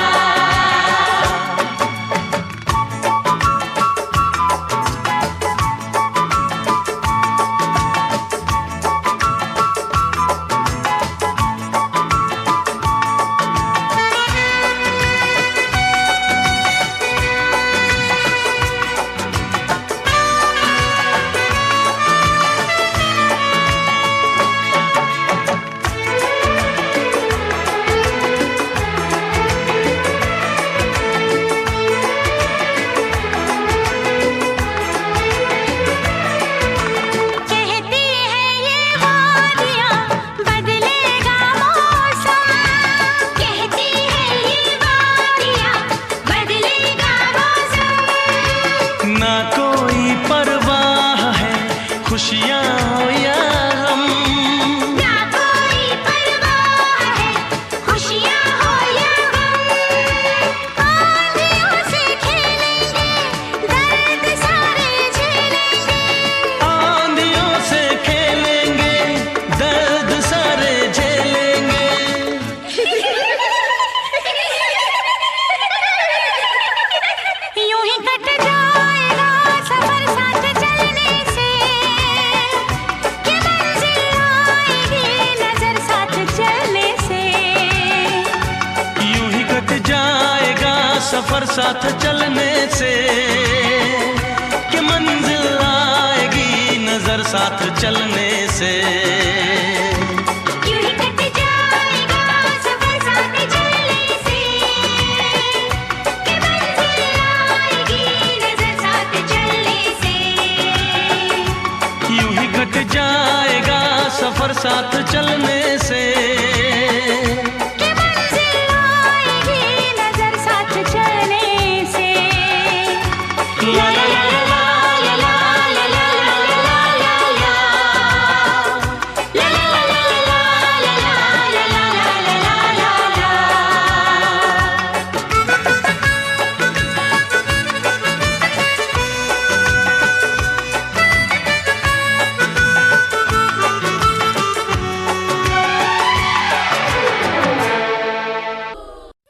कहती है ये वादियाँ बदलेगा मौसम। कहती है ये वादियाँ बदलेगा मौसम। ना कोई परवाह है खुशियाँ हो या गम। ना कोई परवाह है खुशियाँ हो या गम। आंधियों से खेलेंगे दर्द सारे झेलेंगे। आंधियों से खेलेंगे, दर्द सारे झेलेंगे। यूं ही कट जाएगा सफर साथ चलने से। कि मंजिल आएगी नजर साथ चलने से। यूं ही कट जाएगा सफर साथ चलने से। कि मंजिल आएगी नजर साथ चलने से। यूं ही कट जाएगा सफर साथ चलने से। कि मंजिल आएगी नजर साथ चलने से। यूं ही कट जाएगा सफर साथ चलने से। कि मंजिल आएगी नजर साथ चलने से। ला ला ला ला ला ला ला ला ला ला ला ला ला। ला ला ला ला ला ला ला ला ला ला ला ला।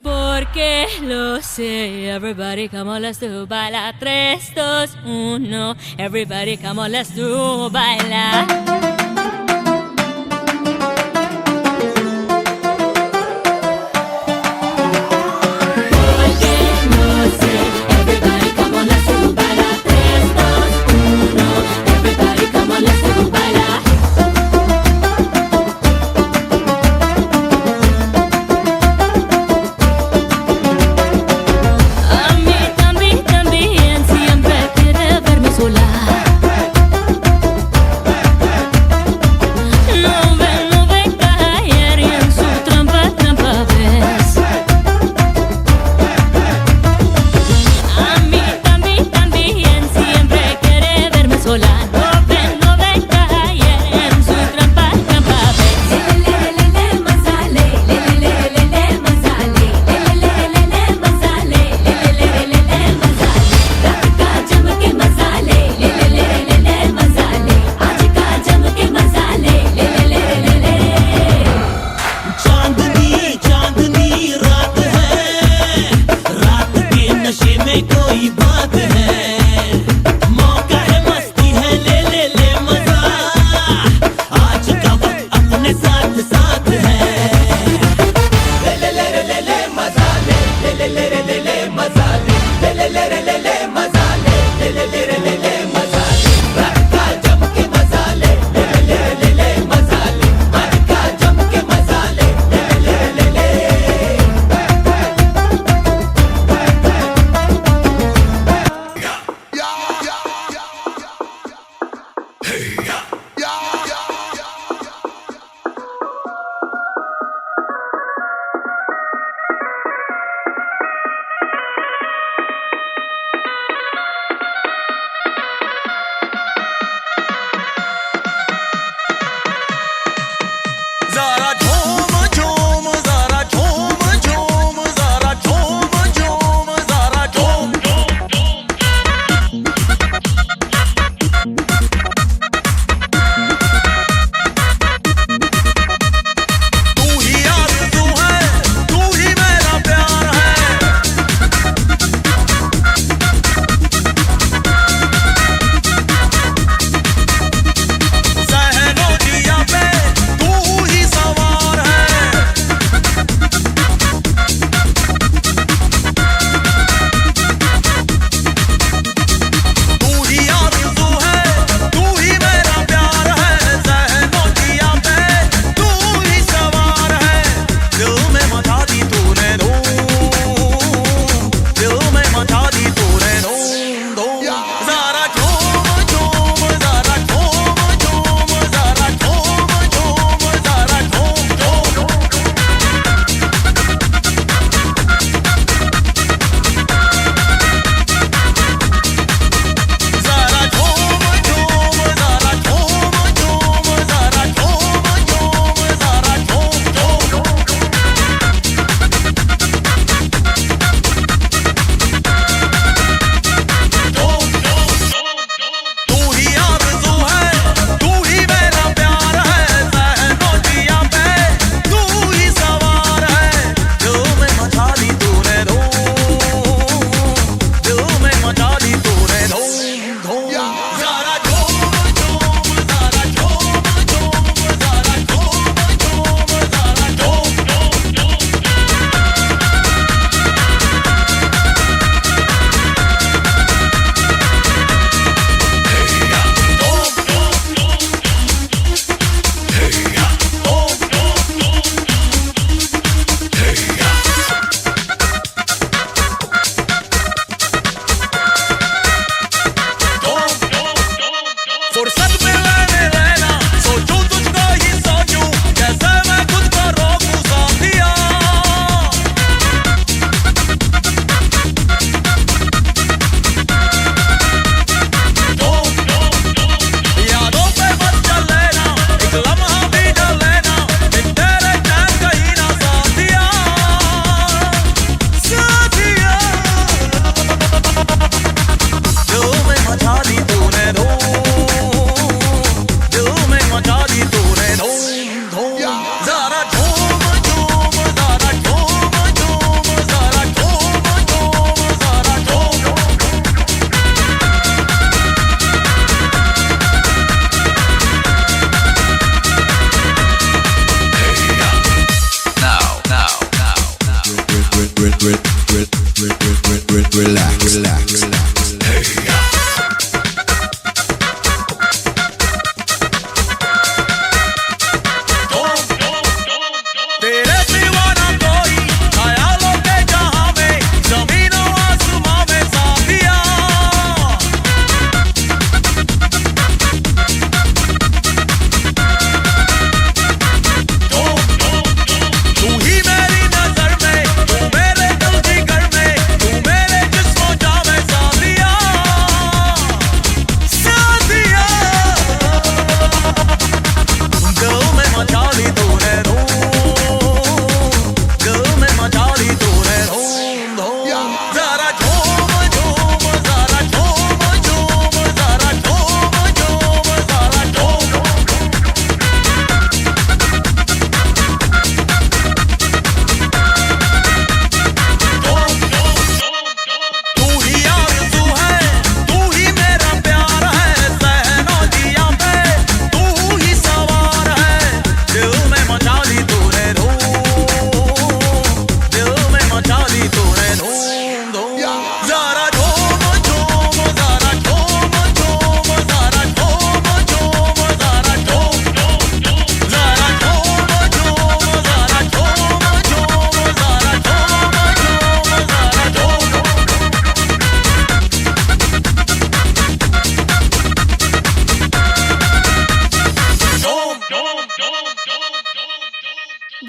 Porque lo sé, everybody come on, let's do baila. 3, 2, 1, everybody come on, let's do baila. Porque lo sé, everybody come on, let's do baila. 3, 2, 1, everybody come on, let's do baila. A mí también siempre quiere verme sola. No ve caer y en su trampa ves. A mí también siempre quiere verme sola. No ve caer en su trampa ves. Le masale, le masale, le masale, le masale. रात का जम के मसाले, ले मसाले। आज का जम के मसाले, ले। चांदनी चांदनी रात है, रात के नशे में कोई बात है। मौका है मस्ती है, ले मजा। आज का वक्त अपने साथ साथ है। ले मजा ले मजा ले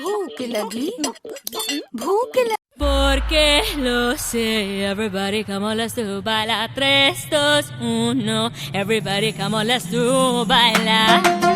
भूख लगी भूख लगी Porque lo sé, everybody come on, let's do baila. 3, 2, 1, everybody come on, let's do baila.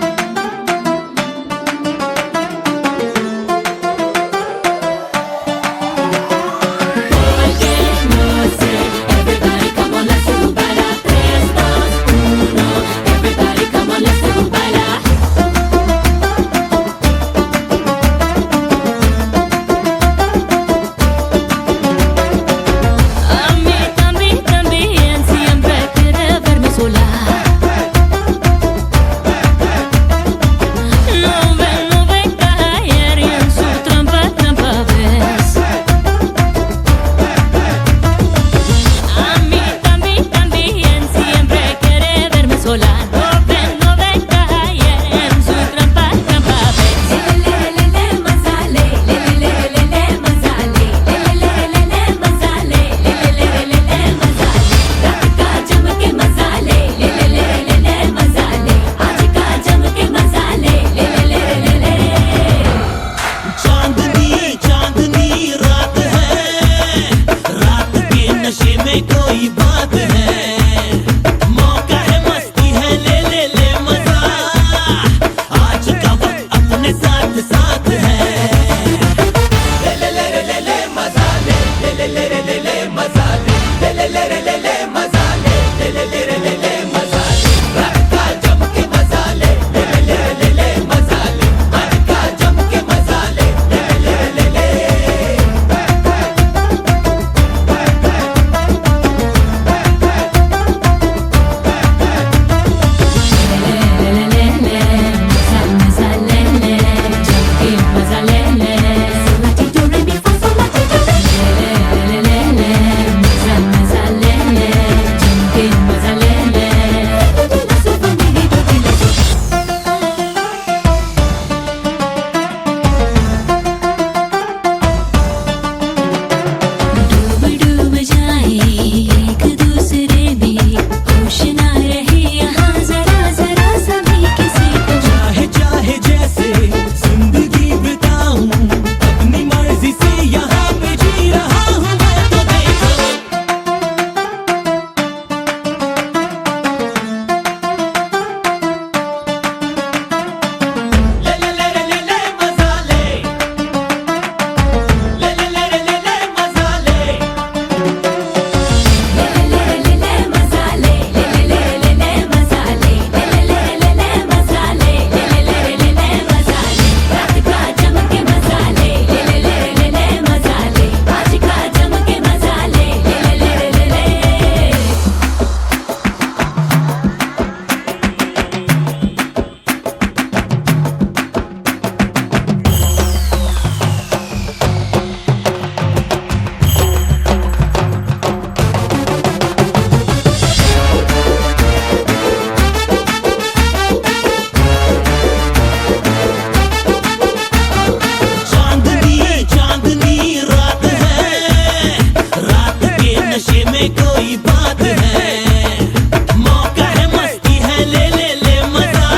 साथ है, मौका है मस्ती है, ले ले ले मजा,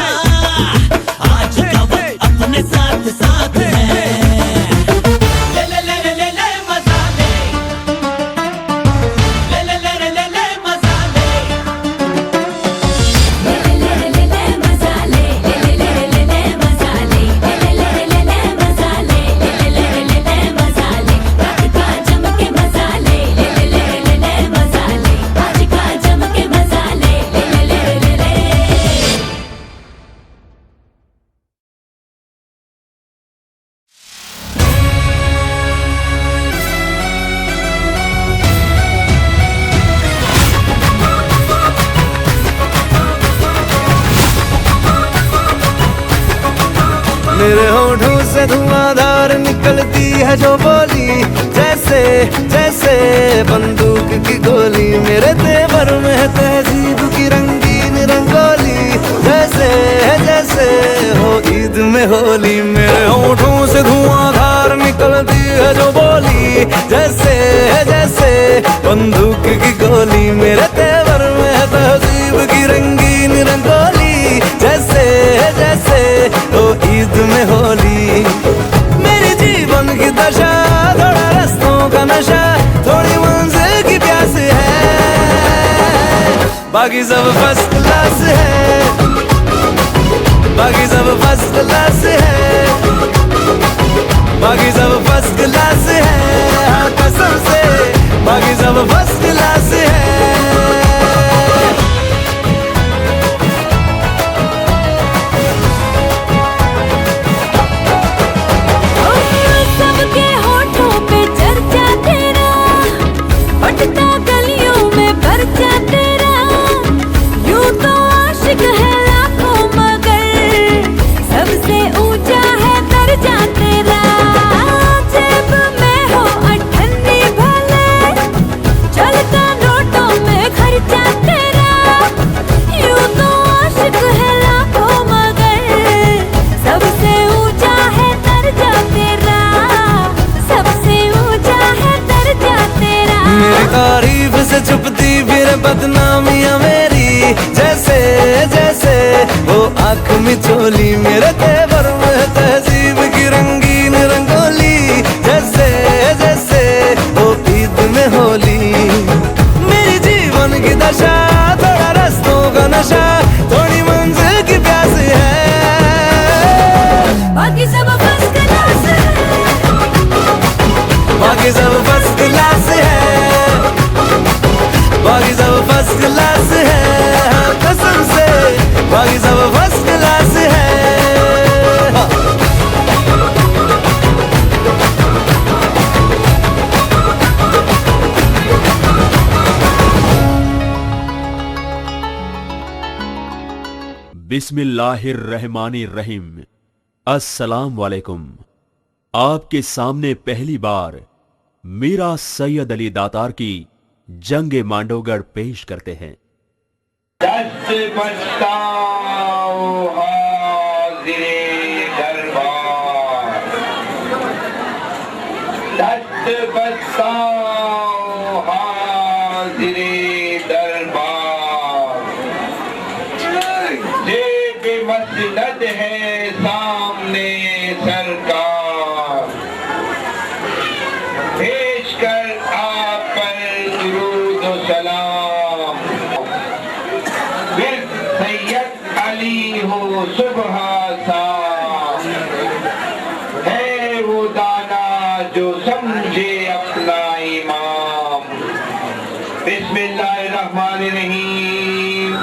आज का वक्त अपने साथ साथ है। ले ले ले ले ले ले मजा ले, ले ले ले ले ले ले मजा ले, ले ले ले ले मजा ले, ले ले ले ले मजा ले, ले ले ले ले मजा ले, ले ले ले मजा ले, रात का जम के मजा ले, ले ले ले मजा ले, आज का जम के मजा ले, ले ले ले। मेरे होठों से धुआंधार निकलती है जो बोली, जैसे जैसे बंदूक की गोली, मेरे तेवर में है तहजीब की रंगीन रंगोली, जैसे जैसे हो ईद में होली। मेरे होठों से धुआंधार निकलती है जो बोली, जैसे जैसे बंदूक की गोली, मेरे तेवर में है तहजीब की रंगीन रंगोली, जैसे जैसे हो ईद में होली। मेरी जीवन की दशा थोड़ा रस्तों का नशा, थोड़ी मंजिल की प्यास है, बाकी सब फर्स्ट क्लास है, बाकी सब फर्स्ट क्लास है, बाकी सब फर्स्ट क्लास है, हाँ कसम से बाकी सब फर्स्ट क्लास है। सबके होठों पे चर्चा तेरा, बटता गलियों में पर्चा तेरा, यूं तो आशिक है लाखों मगर सबसे ऊंचा है दर्जा तेरा। जेब में हो अठन्नी भले, चलता नोटों में खर्चा तेरा, यूं तो आशिक है लाखों मगर सबसे ऊंचा है दर्जा तेरा, सबसे ऊंचा है दर्जा तेरा। मेरी तारीफ से छुपती फिर बदनामियां मेरी, जैसे जैसे वो आँख में चोली, मेरे तेवर में तहजीब की रंगीन रंगोली, जैसे जैसे वो ईद में होली। मेरी जीवन की दशा थोड़ा रस्तों का नशा, थोड़ी मंजिल की प्यास है, बाकी सब फर्स्ट क्लास है, बाकी सब फर्स्ट क्लास है, बाकी सब फर्स्ट क्लास है, हाँ कसम से बाकी सब फर्स्ट क्लास है। बिस्मिल्लाहिर्रहमानिर्रहीम। अस्सलाम वालेकुम। आपके सामने पहली बार मीरा सैयद अली दातार की जंगे मांडोगढ़ पेश करते हैं। दस्त बरसाओ हाज़िरे दरबार, दस्त बरसाओ हाज़िरे दरबार, जेब मसनद है सामने सरकार, पेश कर आप पर दुरूद व सलाम, फिर सैयद अली हो सुबह शाम, है वो दाना जो समझे अपना इमाम। बिस्मिल्लाहिर्रहमानिर्रहीम।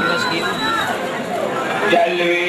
जलवे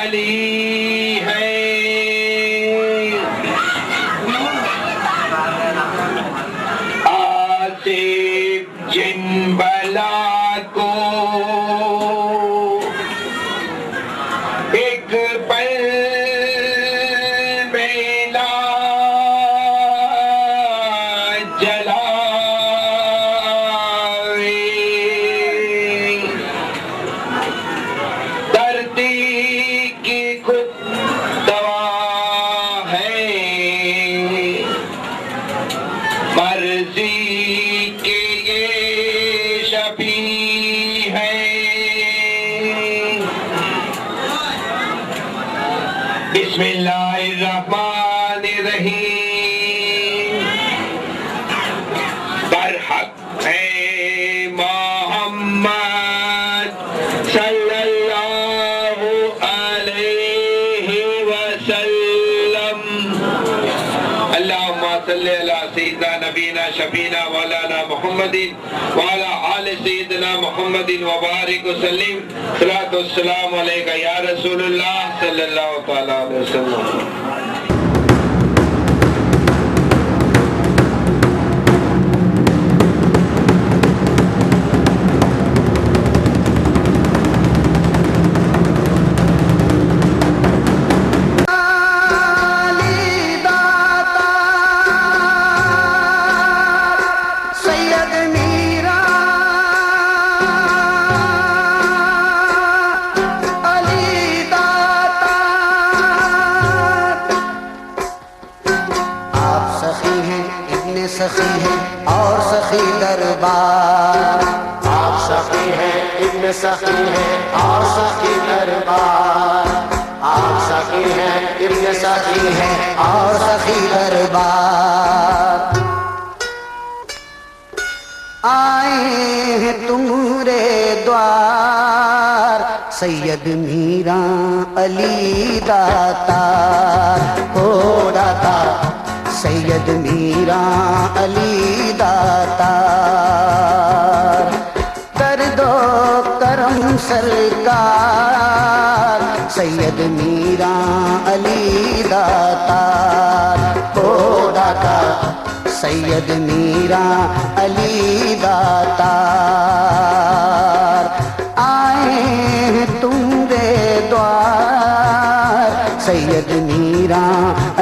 अली है। आसिफ जिन बला को एक पल में ला जलावे, धरती की खुद दवा है, मर्जी के ये शफी है। बिस्मिल्लाहिर्रहमानिर्रहीम। बरहक है मोहम्मद सल्लल्लाहु अलैहि वसल्लम। अल्लाहुम्मा सल्ली अला सय्यिदिना नबीना शफीना मौलाना मुहम्मदिन व अला आलि सय्यिदिना मुहम्मदिन व बारिक वसल्लिम। सलातु वस्सलाम अलैका या रसूलुल्लाह सल्लल्लाहु तआला अलैहि वसल्लम। सैयद मीरा अली दाता। आप सखी हैं इब्ने सखी हैं और सखी दरबार। आप सखी हैं इब्ने सखी हैं और सखी दरबार। आप सखी हैं इब्ने सखी हैं और सखी दरबार। आए हैं तुम्हारे द्वार सैयद मीरा अली दाता। ओ दाता सैयद मीरा अली दाता। कर दो करम सरकार सैयद मीरा अली दाता। ओ दाता सैयद मीरा अली दातार। आए हैं तुम्हारे द्वार सैयद मीरा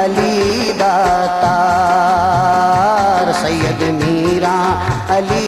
अली दातार। सैयद मीरा अली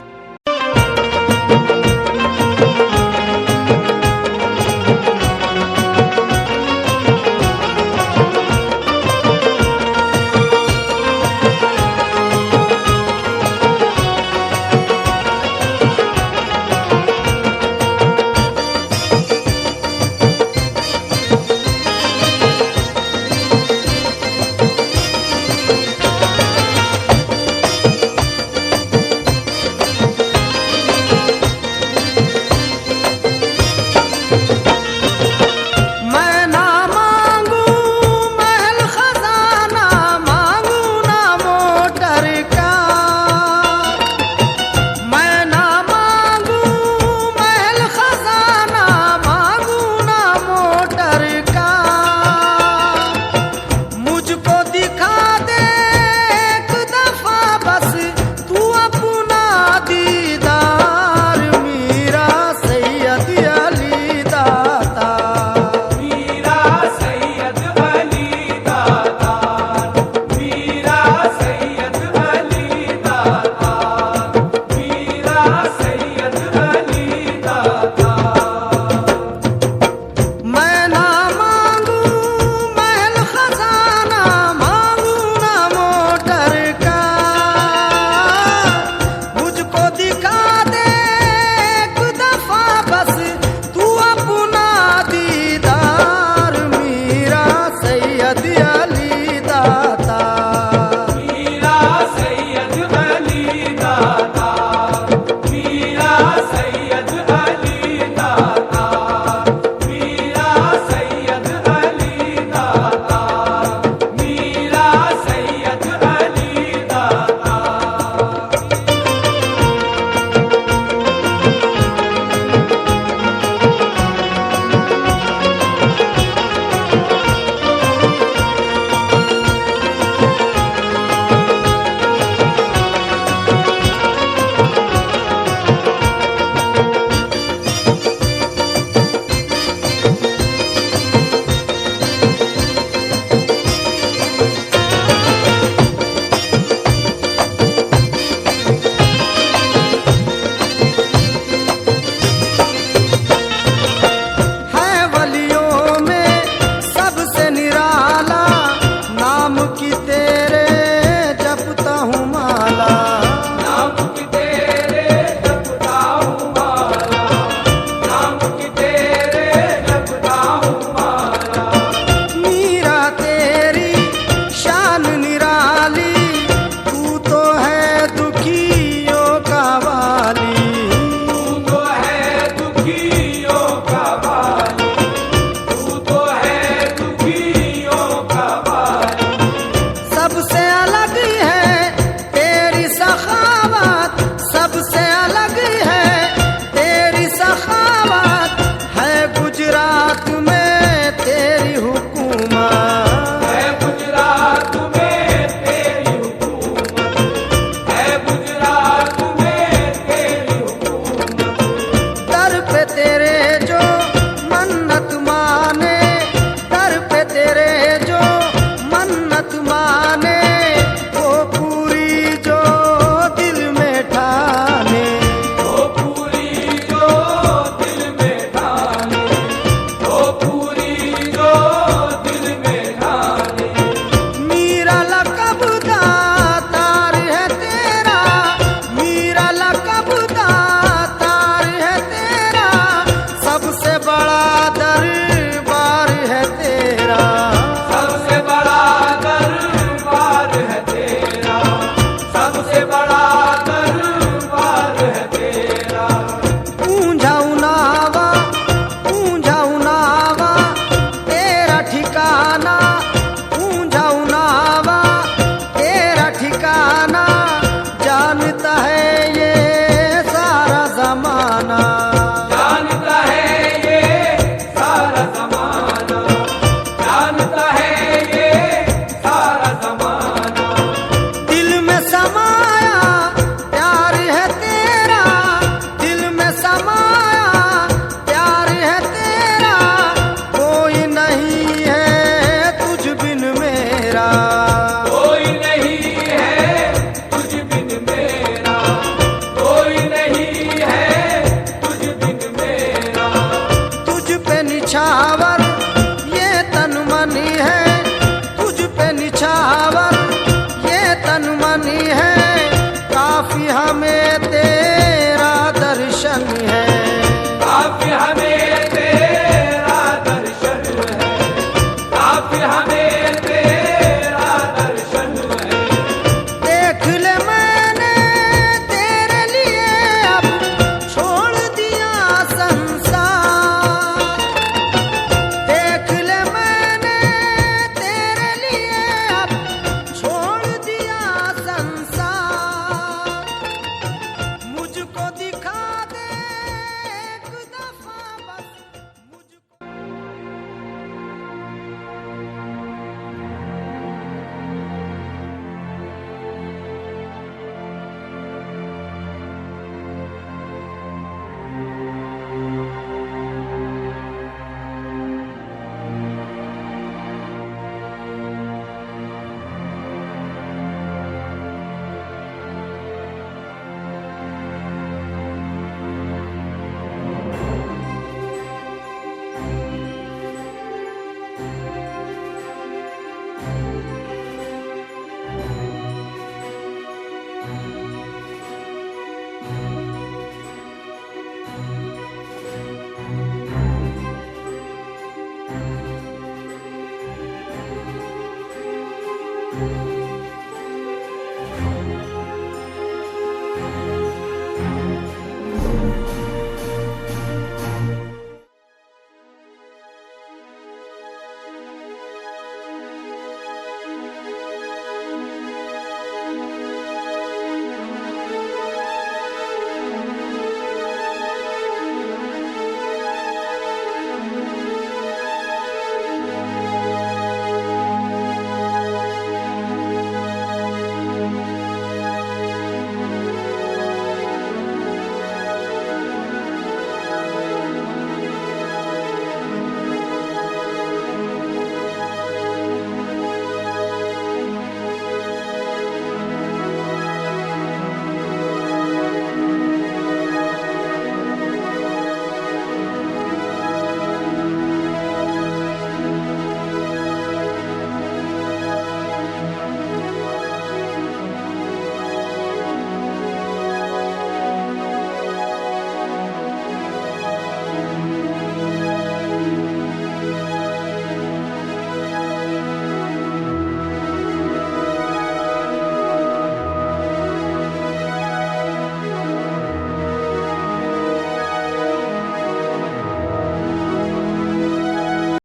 है।